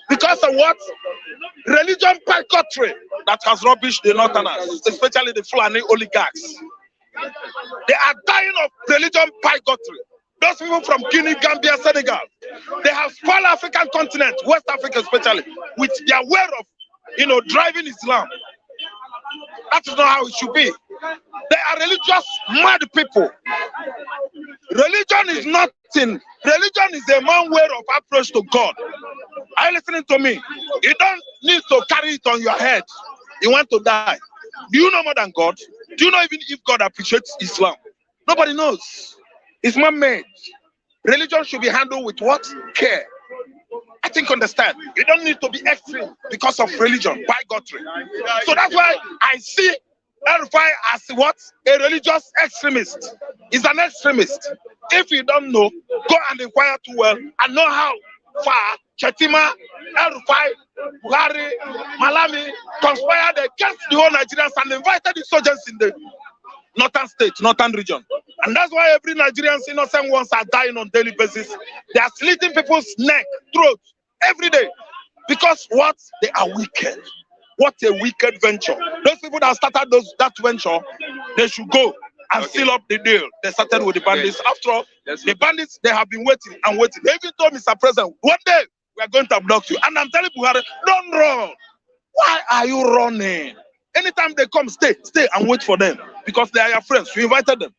S7: Because of what? Religion picotry that has rubbished the Northerners, especially the Fulani oligarchs. They are dying of religion picotry. Those people from Guinea, Gambia, Senegal, they have spoiled African continent, West Africa especially, with their way of, driving Islam. That is not how it should be. They are religious mad people. Religion is nothing. Religion is a man way of approach to God. Are you listening to me? You don't need to carry it on your head. You want to die. Do you know more than God? Do you know even if God appreciates Islam? Nobody knows. It's man-made. Religion should be handled with what? Care. I think understand. You don't need to be extreme because of religion, bigotry. So that's why I see El-Rufai as what? A religious extremist. He's an extremist. If you don't know, go and inquire too well and know how far Chetima, El-Rufai, Buhari, Malami conspired against the whole Nigerians and invited insurgents in the northern state, northern region. And that's why every Nigerian innocent ones are dying on daily basis. They are slitting people's neck, throat, every day. Because what? They are wicked. What a wicked venture. Those people that started that venture, they should go and seal up the deal. They started with the bandits. After all, the bandits, they have been waiting and waiting. They even told Mr. President, one day we are going to abduct you. And I'm telling Buhari, don't run. Why are you running? Anytime they come, stay and wait for them. Because they are your friends. You invited them.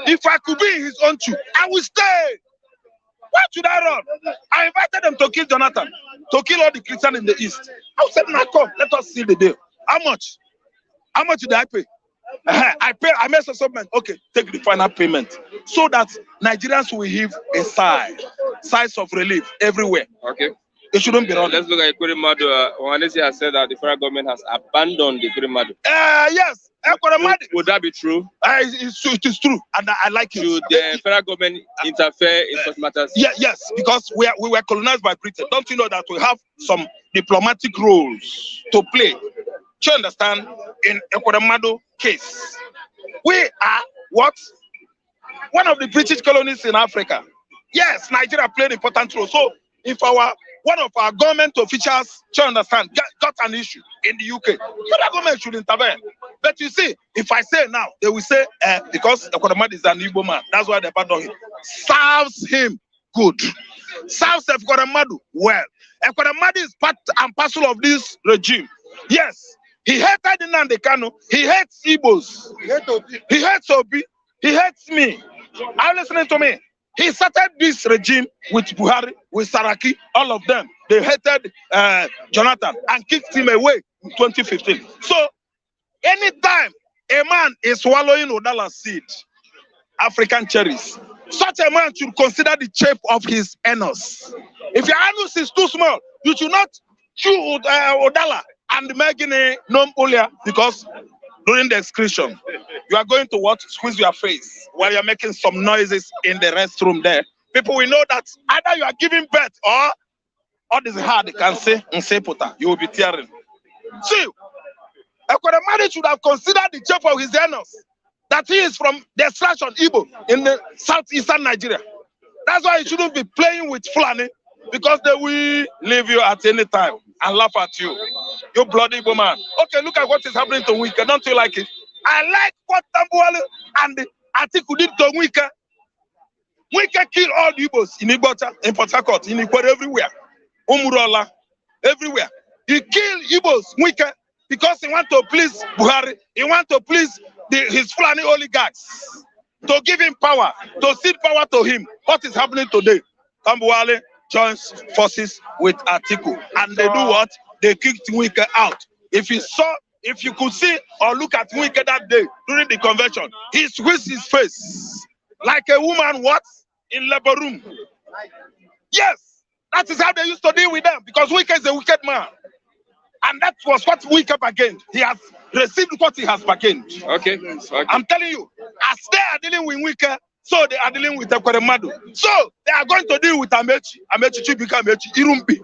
S7: If I could be in his own shoe, I will stay. Why should I run? I invited them to kill Jonathan, to kill all the Christians in the East. I said, now come, let us seal the deal. How much? How much did I pay? I made some settlement. Okay, take the final payment. So that Nigerians will heave a sigh. Sighs of relief everywhere. Okay. It shouldn't be wrong.
S4: Let's look at Ekweremadu. Ohanese has said that the federal government has abandoned the Ekweremadu.
S7: Yes.
S4: Would that be true?
S7: It is true, and I like it.
S4: Should the federal government interfere in such matters?
S7: Yes, because we were colonized by Britain. Don't you know that we have some diplomatic roles to play? Do you understand? In Ekweremadu case, we are what? One of the British colonies in Africa. Yes, Nigeria played an important role. So if one of our government officials, you understand, got an issue in the UK, federal government should intervene. But you see, if I say now, they will say, because Ekweremadu is an Igbo man, that's why they abandon him. Serves him good. Serves Ekweremadu well. Ekweremadu is part and parcel of this regime. Yes, he hated Nnamdi Kanu. He hates Igbos. He hates Obi. He hates me. Are you listening to me? He started this regime with Buhari, with Saraki, all of them. They hated Jonathan and kicked him away in 2015. So, anytime a man is swallowing Udala seed, African cherries, such a man should consider the shape of his anus. If your anus is too small, you should not chew Udala and make a non-polia, because during the excretion, you are going to what? Squeeze your face while you're making some noises in the restroom there. People will know that either you are giving birth or all this hard they can say and say puta, you will be tearing. See, Ekweremadu should have considered the shape of his anus, that he is from the extraction Igbo in the southeastern Nigeria. That's why he shouldn't be playing with Fulani, because they will leave you at any time and laugh at you. You bloody Igbo man. Okay, look at what is happening to Wike. Don't you like it? I like what Tambuwale and Atiku did to Wike. Wike killed all the Igbos in Igbota, in Port Harcourt, in Ikwere, everywhere. Umurola, everywhere. He killed Igbos, Wike, because he want to please Buhari. He want to please his Fulani oligarchs, to give him power, to cede power to him. What is happening today? Tambuwale joins forces with Atiku, and they do what? They kicked Wike out. If you could see or look at Wike that day during the convention, he squeezed his face like a woman what? In labor room. Yes, that is how they used to deal with them, because Wike is a wicked man. And that was what Wike bargained. He has received what he has bargained. Okay. I'm telling you, as they are dealing with Wike, so they are dealing with Ekweremadu. So they are going to deal with Amechi. Amechi Chibika, Amechi Irumbi.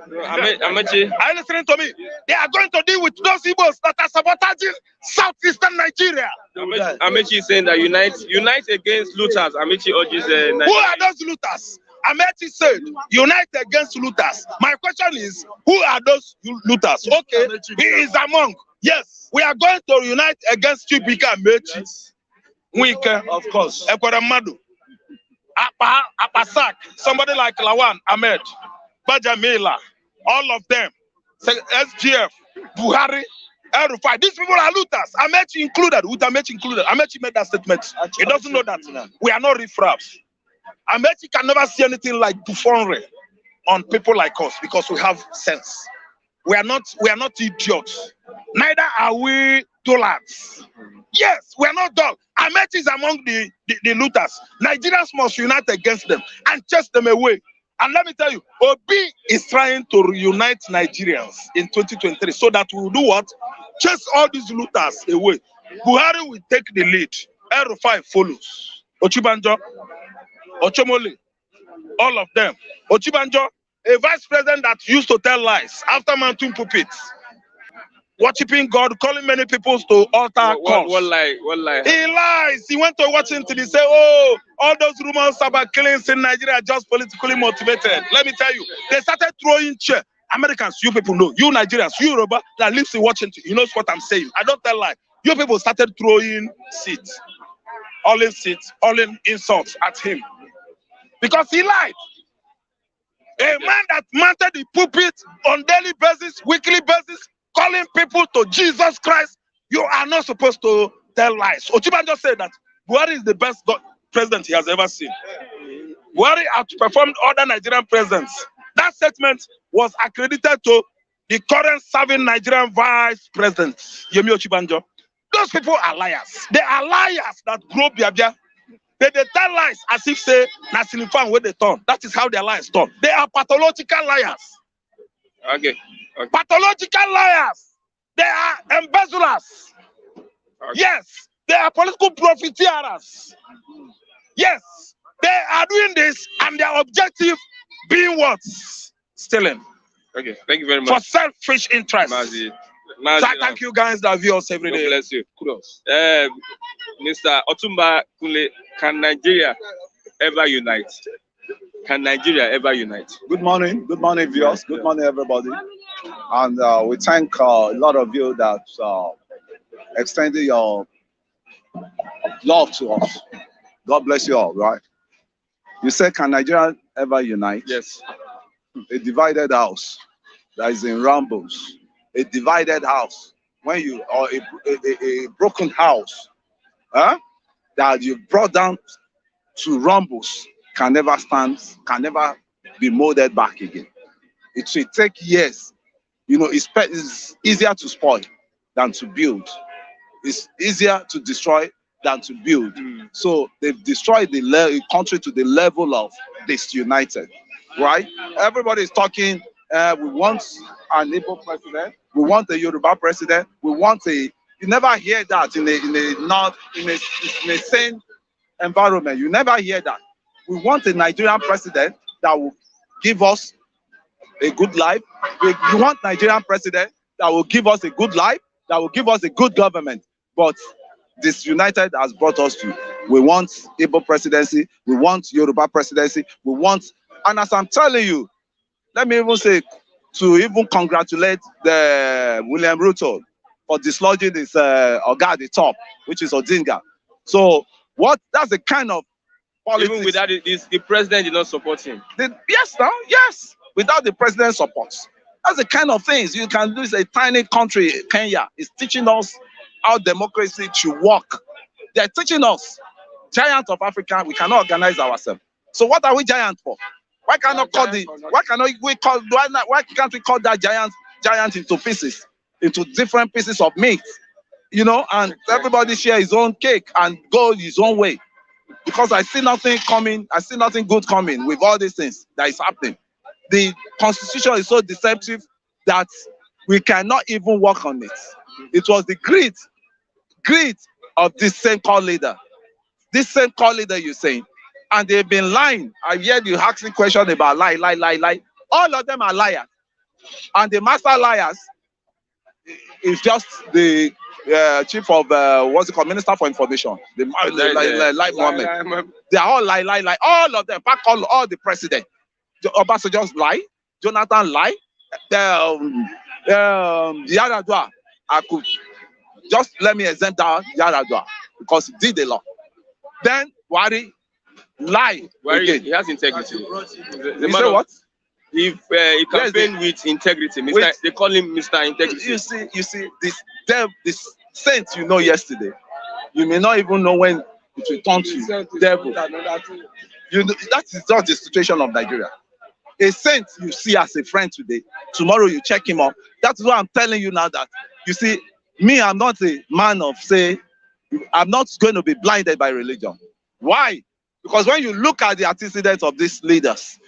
S7: Amechi. Are you listening to me? They are going to deal with those Igbos that are sabotaging southeastern Nigeria.
S4: Amechi is saying that unite against looters. Amechi urges
S7: Who are those looters? Amechi said, unite against looters. My question is, who are those looters? Okay, he is among. Yes, we are going to unite against Chibika, Amechi. Wike, of course. Ekweremadu. Apasak, somebody like Lawan Ahmed, Bajamila, all of them, SGF, Buhari, El-Rufai. These people are looters. Amechi included, with Amechi included. Amechi made that statement. He doesn't know that. We are not riffraffs. Amechi can never see anything like buffoonery on people like us because we have sense. We are not idiots. Neither are we dullards. Yes, we are not dull. Amechi is among the looters. Nigerians must unite against them and chase them away. And let me tell you, Obi is trying to reunite Nigerians in 2023 so that we will do what? Chase all these looters away. Buhari will take the lead. El-Rufai follows. Ochibanjo, Ochomole, all of them. Ochibanjo, a vice president that used to tell lies after mounting pulpits, worshipping God, calling many people to altar calls.
S4: What lie?
S7: He lies. He went to Washington. He said, oh, all those rumors about killings in Nigeria are just politically motivated. Let me tell you, they started throwing chairs. Americans, you people know. You Nigerians, you Yoruba that lives in Washington, you know what I'm saying. I don't tell lie. You people started throwing seats, all in insults at him. Because he lied. A man that mounted the pulpit on daily basis, weekly basis, calling people to Jesus Christ, you are not supposed to tell lies. Ochibanjo said that Buhari is the best president he has ever seen. Buhari outperformed other Nigerian presidents. That statement was accredited to the current serving Nigerian vice president, Yemi Ochibanjo. Those people are liars. They are liars that grow biabia. They tell lies as if say Nasilifan where they turn. That is how their lies turn. They are pathological liars.
S4: Okay.
S7: Pathological liars. They are embezzlers.
S4: Okay.
S7: Yes, they are political profiteers. Yes, they are doing this and their objective being what? Stealing.
S4: Okay, thank you very much.
S7: For selfish interests.
S4: Mazi,
S7: So I thank you guys that view us every day.
S4: God bless you. Kudos. Mr. Otumba Kule, can Nigeria ever unite? Can Nigeria ever unite?
S8: Good morning, viewers. Good morning, everybody. And we thank a lot of you that extended your love to us. God bless you all, right? You said, can Nigeria ever unite?
S4: Yes.
S8: A divided house that is in rambles. A divided house. When you are a broken house that you brought down to rumbles can never stand, can never be molded back again. It will take years. You know, it's easier to spoil than to build. It's easier to destroy than to build. So they've destroyed the country to the level of disunited, right? Everybody is talking, we want an Igbo president, we want a Yoruba president, we want you never hear that in a sane environment. You never hear that. We want a Nigerian president that will give us a good life. We want Nigerian president that will give us a good life, that will give us a good government. But this united has brought us to, we want Igbo presidency, we want Yoruba presidency, we want, and as I'm telling you, let me even say, to even congratulate the William Ruto for dislodging this Oga at the top, which is Odinga. So that's the kind of politics.
S4: Even without the president did not support him.
S8: Yes. Without the president's support. That's the kind of things you can do. It's a tiny country, Kenya, is teaching us how democracy should work. They're teaching us, giants of Africa, we cannot organize ourselves. So what are we giant for? Why can't we call that giant into pieces, into different pieces of meat, you know, and everybody share his own cake and go his own way? Because I see nothing coming, I see nothing good coming with all these things that is happening. The constitution is so deceptive that we cannot even work on it. It was the greed of this same call leader. This same call leader you're saying. And they've been lying. I heard you asking questions about lie. All of them are liars. And the master liars is just the chief of, what's it called, Minister for Information. The lie moment. They are all lie. All of them, back all the president. Obasanjo's lie. Jonathan lie. Yaradua, I could just let me exempt that Yaradua because he did a lot. Then Wari lie.
S4: He has integrity.
S8: You say what?
S4: If he campaigned with integrity, they call him Mr. Integrity.
S8: You see, this saint you know yesterday, you may not even know when it will turn to devil. You know, that is just the situation of Nigeria. A saint you see as a friend today, tomorrow you check him up. That's why I'm telling you now that, you see, me, I'm not a man of say, I'm not going to be blinded by religion. Why? Because when you look at the antecedents of these leaders,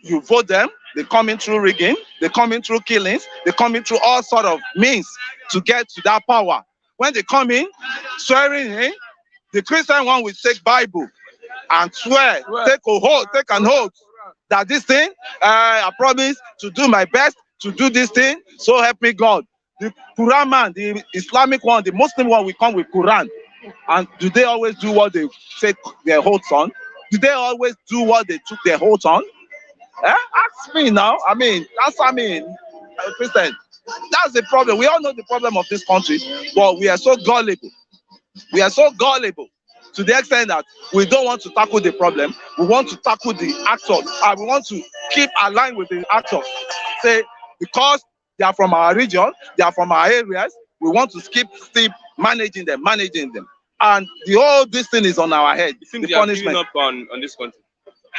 S8: you vote them, they come in through rigging, they come in through killings, they come in through all sort of means to get to that power. When they come in, swearing in, the Christian one will take Bible and swear, take an oath that this thing, I promise to do my best to do this thing, so help me God. The Quran man, the Islamic one, the Muslim one will come with Quran. And do they always do what they take their oaths on? Do they always do what they took their oaths on? Ask me now. Christian, that's the problem. We all know the problem of this country, but we are so gullible. We are so gullible to the extent that we don't want to tackle the problem. We want to tackle the actors, and we want to keep aligned with the actors. Say, because they are from our region, they are from our areas, we want to keep managing them. And the whole this thing is on our head.
S4: You think
S8: the
S4: they
S8: punishment.
S4: have given up on this country?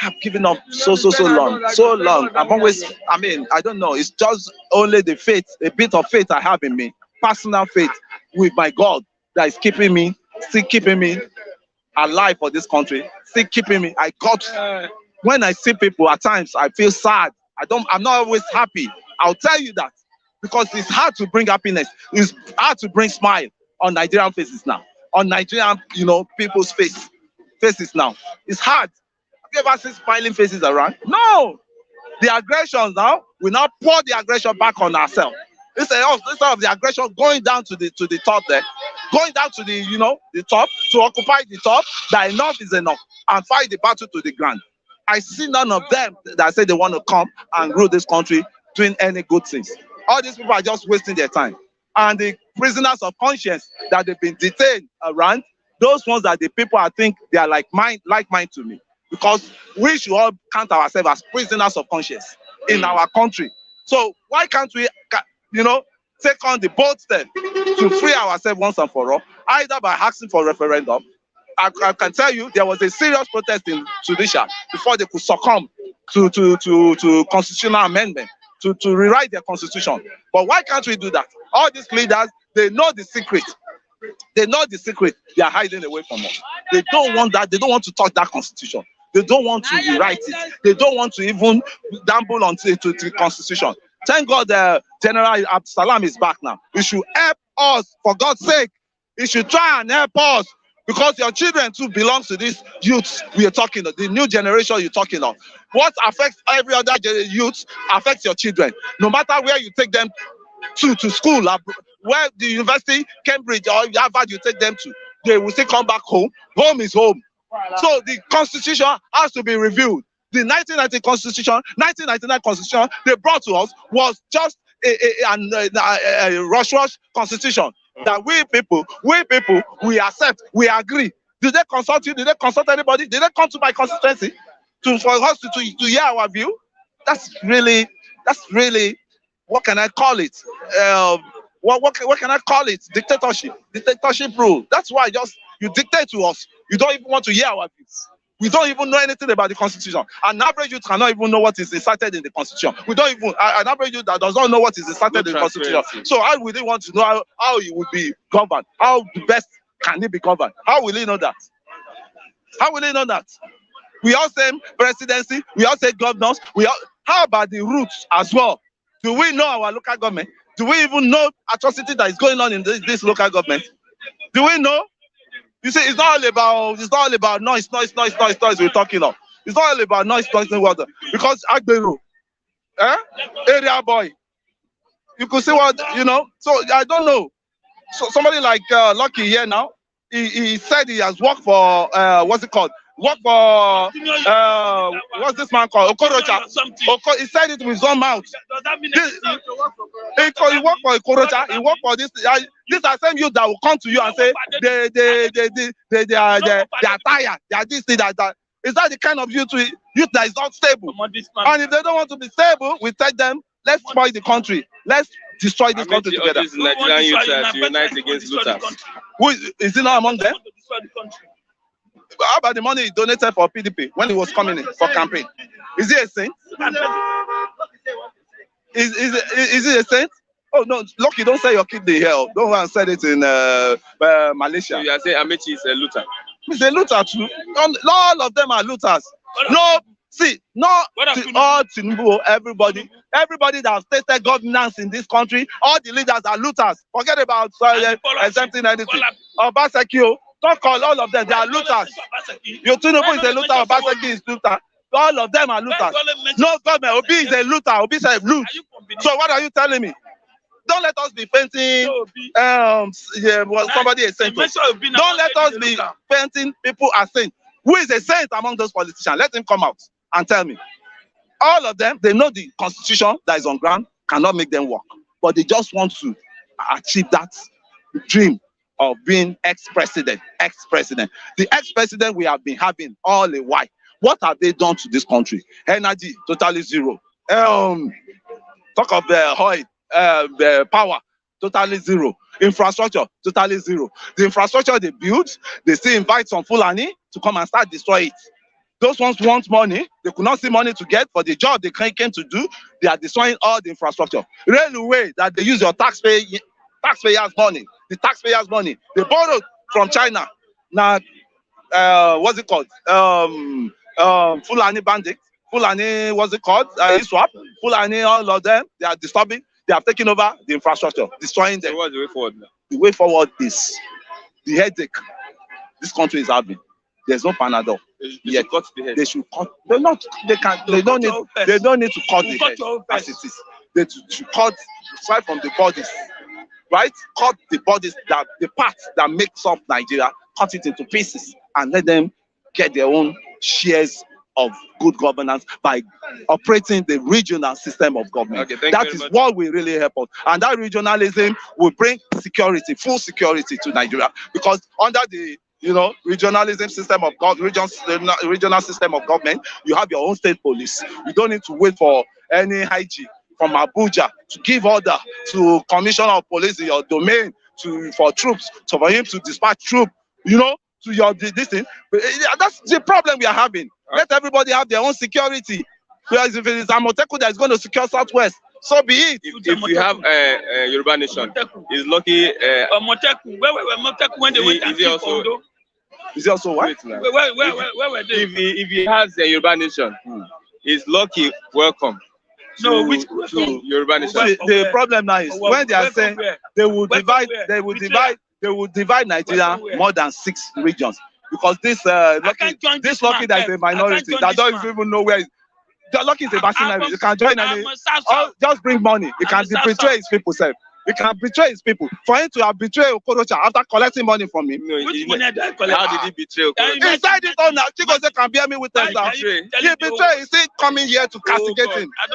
S8: I've given up so long. I'm always, I don't know. It's just only the faith, a bit of faith I have in me, personal faith with my God that is keeping me, still keeping me alive for this country, still keeping me. When I see people, at times I feel sad. I'm not always happy. I'll tell you that, because it's hard to bring happiness. It's hard to bring smile on Nigerian faces now. On Nigerian, people's faces now. It's hard. Have you ever seen smiling faces around? No. The aggressions now, we now pour the aggression back on ourselves. Instead of the aggression going down to the top there, going down to the top, to occupy the top, that enough is enough, and fight the battle to the ground. I see none of them that say they want to come and rule this country doing any good things. All these people are just wasting their time. And the prisoners of conscience that they've been detained around, those ones that the people, I think they are like mind to me. Because we should all count ourselves as prisoners of conscience in our country. So why can't we, take on the bold step to free ourselves once and for all, either by asking for a referendum. I can tell you there was a serious protest in Tunisia before they could succumb to constitutional amendment, to rewrite their constitution. But why can't we do that? All these leaders, they know the secret. They know the secret. They are hiding away from us. They don't want that. They don't want to touch that constitution. They don't want to rewrite it. They don't want to even dabble onto the constitution. Thank God General Absalam is back now. He should help us, for God's sake. He should try and help us, because your children too belong to these youths we are talking of, the new generation you're talking of. What affects every other youth affects your children. No matter where you take them to school, where the university, Cambridge or Harvard you take them to, they will still come back home. Home is home. So the constitution has to be reviewed. The 1999 constitution they brought to us was just a rush constitution that we people, we accept, we agree. Did they consult you? Did they consult anybody? Did they come to my constituency for us to hear our view? That's really, what can I call it? What can I call it? Dictatorship rule. That's why you dictate to us. You don't even want to hear our views. We don't even know anything about the constitution. An average youth cannot even know what is inserted in the constitution. We don't even, an average youth that does not know what is inserted in the constitution. So how will they want to know how it will be governed? How the best can it be governed? How will he know that? How will he know that? We all say presidency, we all say governors, how about the roots as well? Do we know our local government? Do we even know atrocity that is going on in this local government? Do we know? You see, it's not all about noise we're talking of. It's not all about noise, water. Because Agbero, area boy, you could see what, so I don't know. So somebody like Lucky here now, he said he has worked for, what's it called? Worked for, what's this man called? Okorocha. He said it with his own mouth.
S3: Does that mean
S8: He worked for Okorocha. He worked for this. These are same youth that will come to you and say they are tired. They are this, that. Is that the kind of youth that is not stable? And if they don't want to be stable, we tell them, let's spoil the country. Let's destroy this country together.
S4: Nigerian youth to unite against looters.
S8: Who is it not among them? How about the money he donated for PDP when he was coming in for campaign? Is he a saint? Is he a saint? Oh no, Lucky, don't say your kidney here. Don't go and sell it in Malaysia.
S4: So you are saying Amechi is a looter?
S8: He's a looter too. All of them are looters. No, see, not all Tinubu, everybody that has tasted governance in this country, all the leaders are looters. Forget about exempting anything. Obaseki, don't call all of them, they are looters. Your Tinubu is a looter, Obaseki is looter. All of them are looters. No government, Obi is a looter, Obi is a loot. So what are you telling me? Don't let us be painting somebody a saint. Don't let us be painting people as saints. Who is a saint among those politicians? Let him come out and tell me. All of them, they know the constitution that is on ground cannot make them work. But they just want to achieve that dream of being ex-president. The ex-president we have been having all a while. What have they done to this country? Energy, totally zero. Talk of the oil. The power, totally zero. Infrastructure, totally zero. The infrastructure they build, they still invite some Fulani to come and start destroy it. Those ones want money, they could not see money to get for the job they came to do. They are destroying all the infrastructure. Railway that they use your taxpayers' money, the taxpayers' money. They borrowed from China. Now, what's it called? Fulani bandits. Fulani, what's it called? Swap. Fulani, all of them, they are disturbing. They have taken over the infrastructure, destroying them.
S4: So what's the way forward now?
S8: The way forward is the headache this country is having. There's no Panadol.
S4: They should cut the head.
S8: They should cut. They don't need to cut the head as it is. They should cut right from the bodies. Right? Cut the bodies, the parts that makes up Nigeria, cut it into pieces and let them get their own shares of good governance by operating the regional system of government.
S4: Okay,
S8: that is what will really help us. And that regionalism will bring security, full security to Nigeria. Because under the regionalism system of regional system of government, you have your own state police. You don't need to wait for any IG from Abuja to give order to commissioner of police in your domain for troops, for him to dispatch troops, to your this thing. That's the problem we are having. Let everybody have their own security. Whereas if it is Amoteku that is going to secure Southwest, so be it.
S4: If you have a Yoruba nation, is Lucky.
S3: Amoteku, where were Amoteku when they went to Kondo?
S8: Is he also what?
S3: Where were they?
S4: If he has a Yoruba nation, is Lucky welcome?
S3: No, which
S4: to Yoruba nation?
S8: The problem now is when they are saying they will divide Nigeria more than 6 regions. Because this Lucky that is a minority that don't even know where. Lucky is a mercenary. You can join any. Just bring money. He can betray his people. He can betray his people. For him to have betrayed Okorocha after collecting money from him.
S3: Which money did I collect?
S4: How did he betray Okorocha?
S8: He said it all now. Chigozie can bear me with that. He betrayed. He's still coming here to castigate him.
S3: I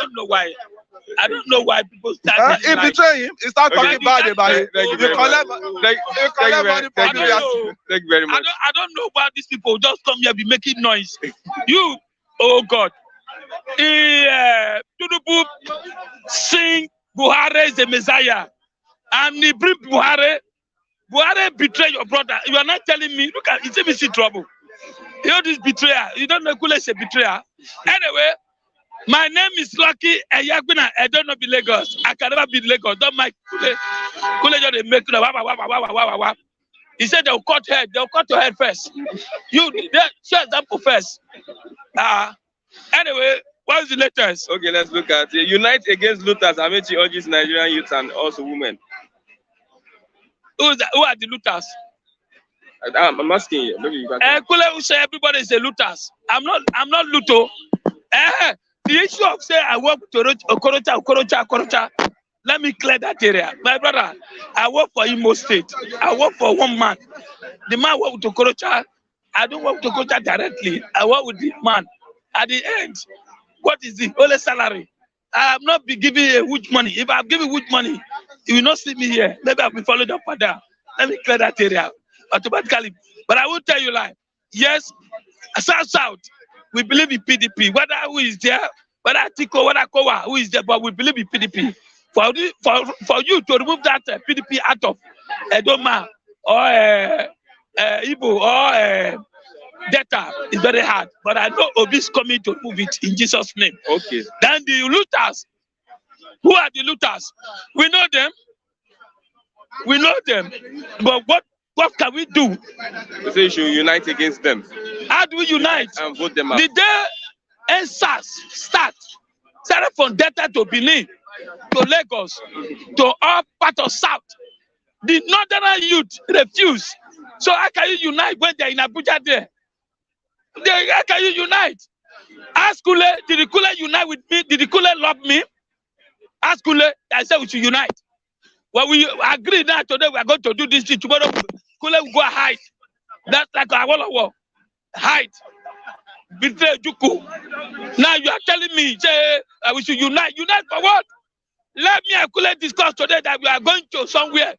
S3: don't know why. People start.
S8: He betrayed him. He started talking bad about him. You collect money from him.
S4: Thank you very much.
S3: I don't know why these people just come here be making noise. You, oh God. Tinubu sing Buhari is the Messiah. And he bring Buhari betray your brother. You are not telling me, look at it's a trouble. You know this betrayer. You don't know Kule is a betrayer. Anyway, my name is Lucky Eyagbina. I don't know be Lagos. I can never be Lagos. Don't mind Kule. Kule just make wah. He said they'll cut head. They'll cut your head first. You show example first. Anyway, what is the latest?
S4: Okay, let's look at it. Unite against looters. Amechi urges Nigerian youth and also women.
S3: Who are the looters?
S4: I'm asking you. Maybe you can.
S3: Kule say everybody is a looters. I'm not Luto. The issue of say I work to Okorocha. Let me clear that area. My brother, I work for Imo State. I work for one man. The man work with Okorocha. I don't work with Okorocha directly. I work with the man. At the end, what is the only salary? I have not been giving a huge money. If I have given huge money, you will not see me here. Maybe I'll be followed up for that. Let me clear that area automatically. But I will tell you like, yes, South, we believe in PDP. Whether who is there, whether Tiko, whether Kowa, who is there, but we believe in PDP. For you to remove that PDP out of Edoma or Igbo or data is very hard, but I know Obi is coming to move it in Jesus' name.
S4: Okay.
S3: Then the looters, who are the looters? We know them. We know them. But what can we do?
S4: You say you should unite against them.
S3: How do we unite?
S4: And vote them out.
S3: The day NSAS started from Delta to Benin, to Lagos, to all part of South, the northern youth refuse. So how can you unite when they're in Abuja there? How can you unite? Ask Kule, did Kule unite with me? Did Kule love me? Ask Kule, I said we should unite. Well, we agree now today we are going to do this thing. Tomorrow, Kule will go hide. That's like a war. Hide. Betray Juku. Now you are telling me, say, we should unite. Unite for what? Let me and Kule discuss today that we are going to somewhere.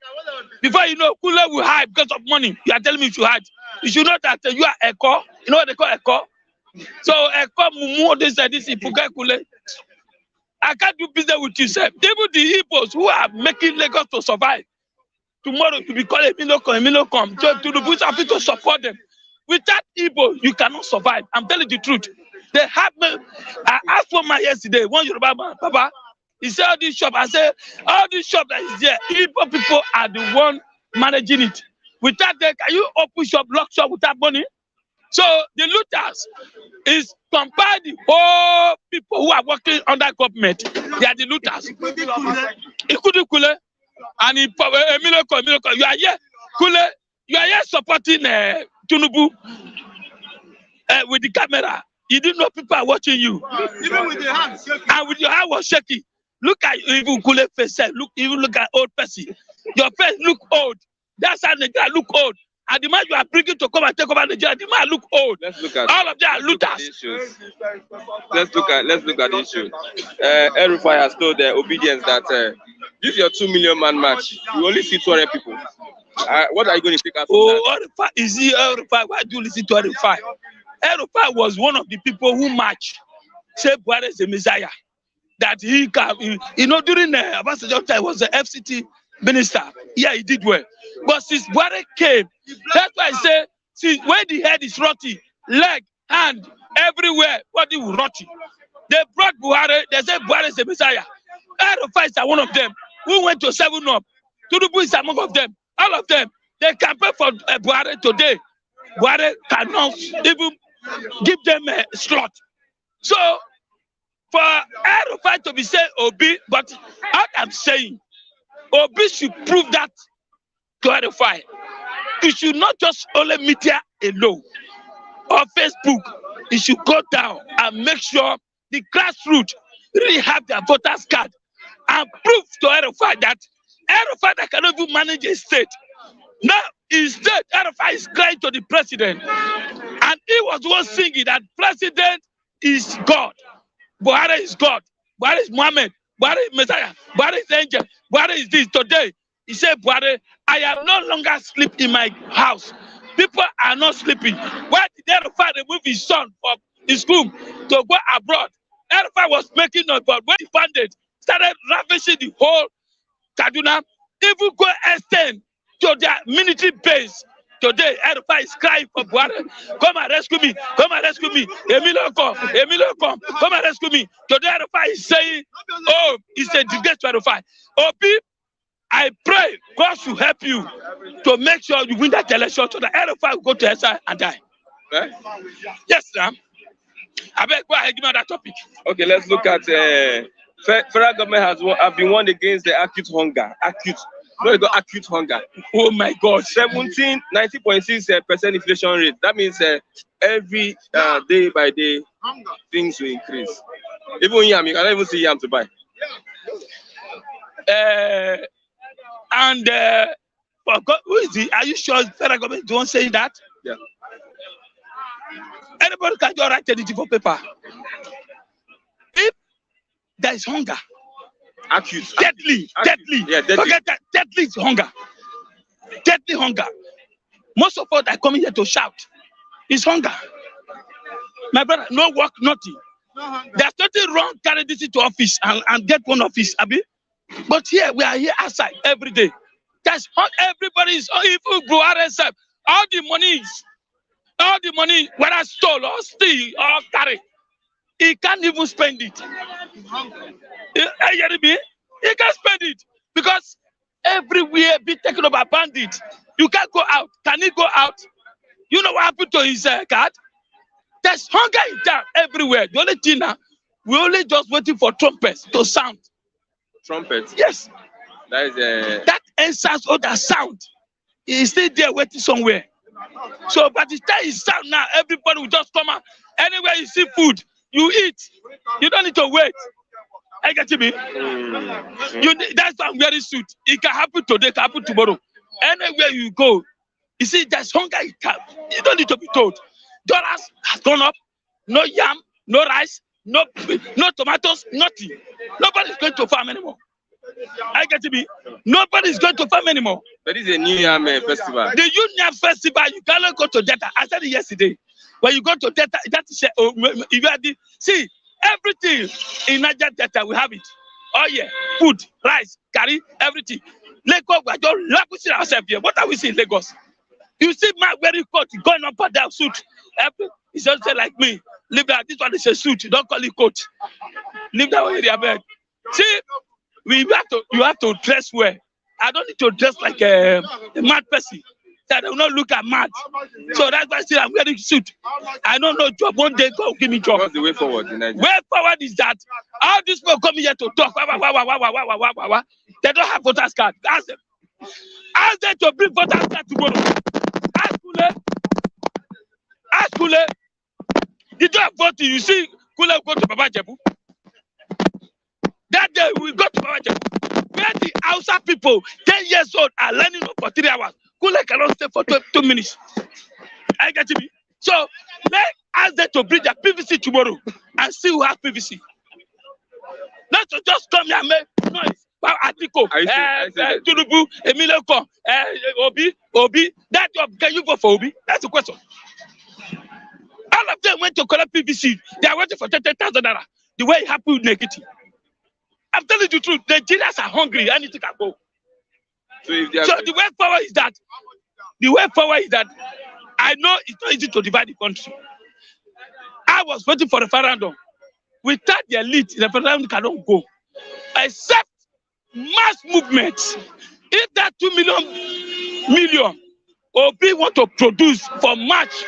S3: Before you know, Kule will hide because of money. You are telling me you should hide. You should know that you are Eko. You know what they call Eko? So Eko Mumu, this Ipuka Kule. I can't do business with you, sir. Even the Igbos who are making Lagos to survive. Tomorrow you be calling Emilocom. So to the bush have to support them. Without Igbo, you cannot survive. I'm telling you the truth. They have me. I asked for my yesterday, one Yoruba man, Papa. He said all these shops. I said, all these shops that is there, Igbo people are the one managing it. Without that, can you open shop, lock shop without money? So the looters is compare the whole people who are working under government. They are the looters. Including Kule and Emiloko. You are here, Kule. You are here supporting Tinubu with the camera. You didn't know people are watching you.
S1: Even with your hands shaking.
S3: And with your hand was shaking. Look at even Kule face. Look at old person. Your face look old. That's how Nigeria look old. And the man you are bringing to come and take over Nigeria, the man look old.
S4: Let's look at
S3: all of them are looters.
S4: Let's look at the issue. El-Rufai has told the obedience that this is your 2 million man match. You only see 200 people. What are you going to take out from that?
S3: El-Rufai, is he El-Rufai? Why do you listen to El-Rufai? El-Rufai was one of the people who marched. Say Buhari is the Messiah. That he can, during Abasajo time was the FCT minister. Yeah, he did well. But since Buhari came, that's why I say, see, when the head is rotty, leg, hand, everywhere, body will rotty. They brought Buhari, they said Buhari is the Messiah. El-Rufai is one of them who went to 7-Up. Tinubu is among of them. All of them, they campaign for Buhari today. Buhari cannot even give them a slot. So, for El-Rufai to be saying Obi, but what I'm saying, Obi should prove that to El-Rufai. It should not just only media alone or Facebook. It should go down and make sure the grassroots really have their voters card and prove to El-Rufai that El-Rufai that cannot even manage a state. Now, instead, El-Rufai is crying to the president. And he was the one singing that president is God. Buhari is God. Buhari is Muhammad. Buhari is Messiah. Buhari is angel. Buhari is this. Today, he said, Buhari, I am no longer sleeping in my house. People are not sleeping. Why did El-Rufai remove his son from his room to go abroad? El-Rufai was making noise, but when the bandits started ravishing the whole Kaduna, even go extend to their military base. Today, El-Rufai is crying for Buhari. Come and rescue me. Come and rescue me. Emilocom. Come and rescue me. Today, El-Rufai is saying, oh, it's a disgrace to El-Rufai. Obi, I pray God should help you to make sure you win that election so that El-Rufai will go to SI and die.
S4: Eh?
S3: Yes, sir. I beg, go ahead, give me that topic.
S4: Okay, let's look at federal government has been warned against the acute hunger. Acute hunger.
S3: Oh my God.
S4: 90.6% inflation rate. That means every day by day things will increase. Even yam, you cannot even see yam to buy.
S3: For God, who is he? Are you sure federal government is the one saying that?
S4: Yeah.
S3: Anybody can just write anything for paper. If there is hunger, deadly.
S4: Yeah, deadly.
S3: Forget that. Deadly is hunger. Deadly hunger. Most of us are coming here to shout. It's hunger. My brother, no work, nothing. There's nothing wrong carry this into office and get one office, Abi. But here, we are here outside every day. That's everybody is, even Buhari himself. All the money is All the money, whether stole or steal or carry, he can't even spend it. You hear me? He can't spend it because everywhere be taken over bandits. You can't go out. Can he go out? You know what happened to his card? There's hunger in town everywhere. The only thing now, we're only just waiting for trumpets to sound.
S4: Trumpets?
S3: Yes.
S4: That is
S3: that answers all that sound. He's still there waiting somewhere. So by the time it's sound now, everybody will just come out. Anywhere you see food, you eat. You don't need to wait. I get me. That's why I'm wearing suit. It can happen today, it can happen tomorrow. Anywhere you go, you see there's hunger in town. You don't need to be told. Dollars has gone up. No yam, no rice, no tomatoes, nothing. Nobody's going to farm anymore. I get me. Nobody's going to farm anymore.
S4: That is a New Yam festival.
S3: The New Yam festival, you cannot go to Delta. I said it yesterday. When you go to Delta, that is see everything in Niger Delta. We have it. Oh yeah, food, rice, curry, everything. Lagos, we are just lavishing ourselves here. What are we seeing in Lagos? You see my very coat going up and down suit. It's just like me. Leave that. This one is a suit. Don't call it coat. Leave that area bed. See, you have to dress well. I don't need to dress like a mad person. That I will not look at mad. So that's why I say I'm wearing suit. I don't know job. One day God give me job.
S4: What's the way forward in Nigeria?
S3: Way forward is that all these people come here to talk. They don't have voters card. Ask them. Ask them to bring voters card tomorrow. Ask Kule. Did you have voting? You see Kule go to Baba Jebu. That day we go to Baba Jebu. Where the Hausa people, 10 years old, are learning for 3 hours. Kule cannot stay for 2 minutes. I get me. So let's ask them to bring their PVC tomorrow and see who has PVC. Not to just come here and make noise. Atiko, Tunubu, Emilio Kon, Obi. That job, can you vote for Obi? That's the question. All of them went to collect PVC. They are waiting for 30,000 naira. The way it happened, negative. I'm telling you the truth. Nigerians are hungry. Anything can go. So the way forward is that. I know it's not easy to divide the country. I was waiting for referendum. Without the elite, the referendum cannot go. Except mass movements. If that 2 million Obi want to produce for March,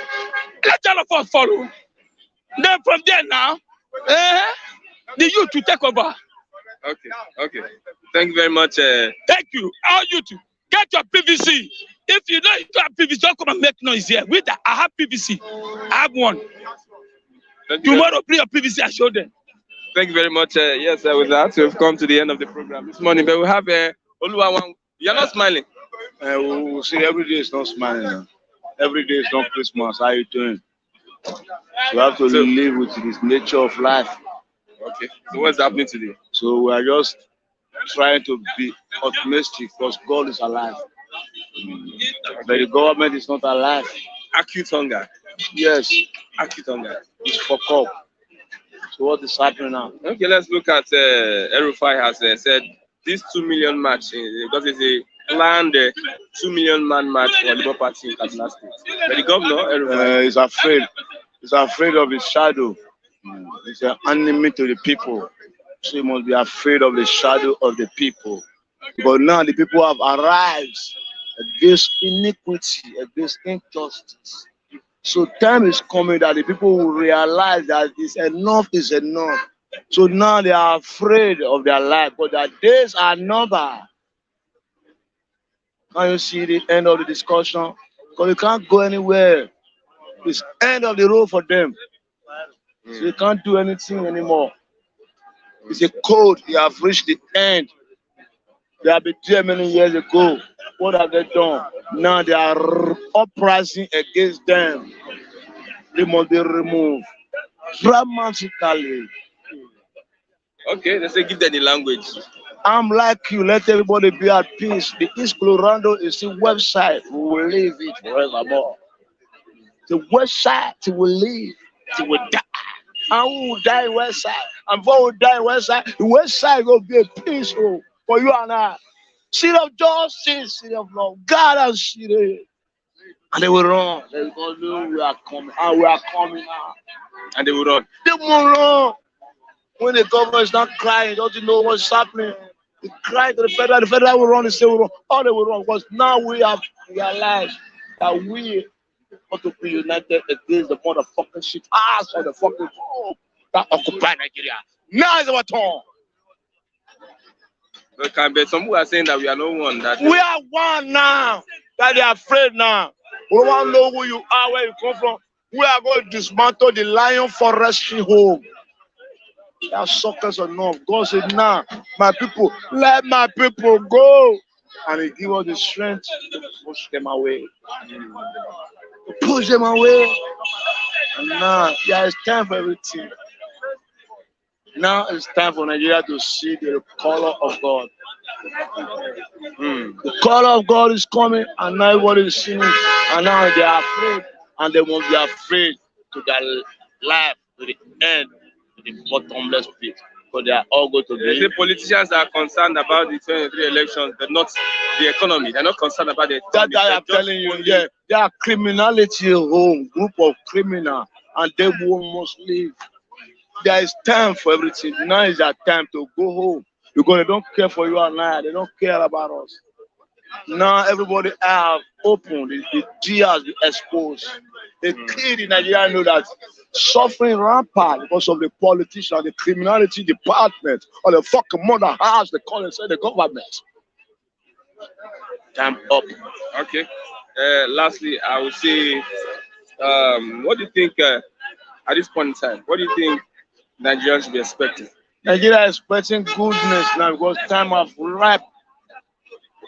S3: let all of us follow. Then from there now, the youth to take over.
S4: Okay. Thank you very much.
S3: Thank you. All you to get your PVC. If you don't have PVC, don't come and make noise here. With that, I have PVC. I have one. Tomorrow, bring your PVC and show them.
S4: Thank you very much. Yes, with that, we've come to the end of the program this morning. But we have Oluwawan. You're not smiling.
S9: We see every day is not smiling. Every day is not Christmas. How are you doing? You have to live with this nature of life.
S4: Okay. So what's happening today?
S9: So we are just trying to be optimistic because God is alive. But the government is not alive.
S4: Acute hunger.
S9: Yes.
S4: Acute hunger.
S9: It's for up. So what is happening now?
S4: Okay, let's look at El-Rufai has said this 2 million march because it's a planned 2 million man march for Labour Party in Kaduna State. But the governor El-Rufai
S9: is afraid. He's afraid of his shadow. He's an enemy to the people. So he must be afraid of the shadow of the people. But now the people have arrived against iniquity, against injustice. So time is coming that the people will realize that enough is enough. So now they are afraid of their life, but their days are numbered. Can you see the end of the discussion? Because you can't go anywhere. It's end of the road for them. So they can't do anything anymore. It's a code. They have reached the end. They have been there many years ago. What have they done? Now they are uprising against them. They must be removed dramatically.
S4: Okay, let's say give them the language.
S9: I'm like you. Let everybody be at peace. The East Colorado is the website. We will leave it forevermore. The website will live. It will die. And we will die west side. And before we die west side, the west side will be a peaceful for you and I. City of justice, city of love. God has city. And they will run. They will go, no, we are coming. And we are coming now.
S4: And they will run.
S9: They will run. When the government is not crying, don't you know what's happening? They cry to the federal will run, the state will run. All they will run. Because now we have realized that we want to be united against the motherfucking shit ass of the fucking home that occupy Nigeria. Now is our turn.
S4: Okay, but some people are saying that we are no one. That
S9: We are one now. That they are afraid now. We don't want to know who you are, where you come from. We are going to dismantle the lion forestry home. They are suckers enough. God said, nah, my people, let my people go. And He give us the strength to push them away. To push them away. And now, yeah, it's time for everything. Now it's time for Nigeria to see the color of God. The color of God is coming, and now everybody is seeing it. And now they are afraid, and they won't be afraid to their life, to the end, to the bottomless pit. Because they are all going to be.
S4: The politicians are concerned about the 23 elections, but not the economy. They're not concerned about the economy.
S9: That I am telling you, yeah, they are criminality home, group of criminals, and they must leave. There is time for everything. Now is their time to go home. Because they don't care for you and I. They don't care about us. Now everybody have opened. The G has been exposed. The kid in Nigeria know that suffering rampant because of the politician, the criminality department, or the fucking mother house, they call and say the government. Time up.
S4: Okay. Lastly, I would say, what do you think at this point in time? What do you think Nigerians should be expecting?
S9: Nigeria is expecting goodness now because time have ripe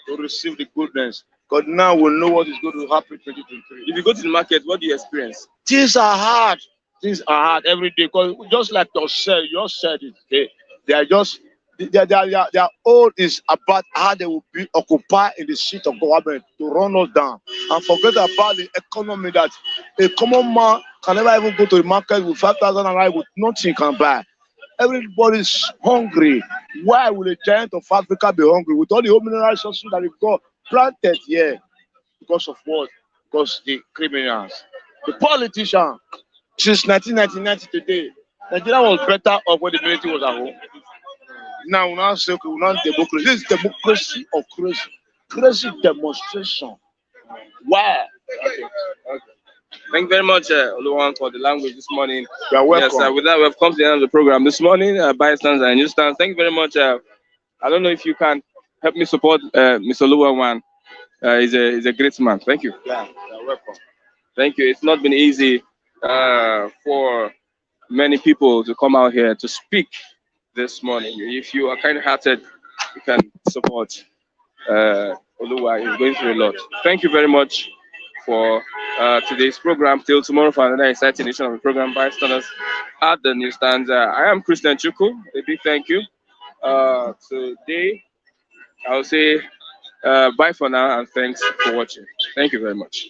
S9: to receive the goodness. Because now we know what is going to happen in 2023.
S4: If you go to the market, what do you experience?
S9: Things are hard. Things are hard every day. Because just like you said it. They are just their own is about how they will be occupied in the seat of government to run us down. And forget about the economy that a common man can never even go to the market with 5,000 naira with nothing can buy. Everybody is hungry. Why will the giant of Africa be hungry with all the home mineral resources that we've got planted here? Because of what? Because the criminals, the politicians. Since 1999 to today, Nigeria was better off when the military was at home. Now we now say we want democracy. This is democracy of crazy. Crazy demonstration. Why?
S4: Okay. Thank you very much, Oluwan, for the language this morning.
S9: You are welcome.
S4: Yes, with that, we have come to the end of the program this morning. Bystanders and newsstands. Thank you very much. I don't know if you can help me support Mr. Oluwan. He's a great man. Thank you.
S9: Yeah, you're welcome.
S4: Thank you. It's not been easy for many people to come out here to speak this morning. If you are kind-hearted, you can support Oluwan. He's going through a lot. Thank you very much for today's program. Till tomorrow for another exciting edition of the program Bystanders at the newsstands. I am Christian Chuku. A big thank you. Today, I'll say bye for now and thanks for watching. Thank you very much.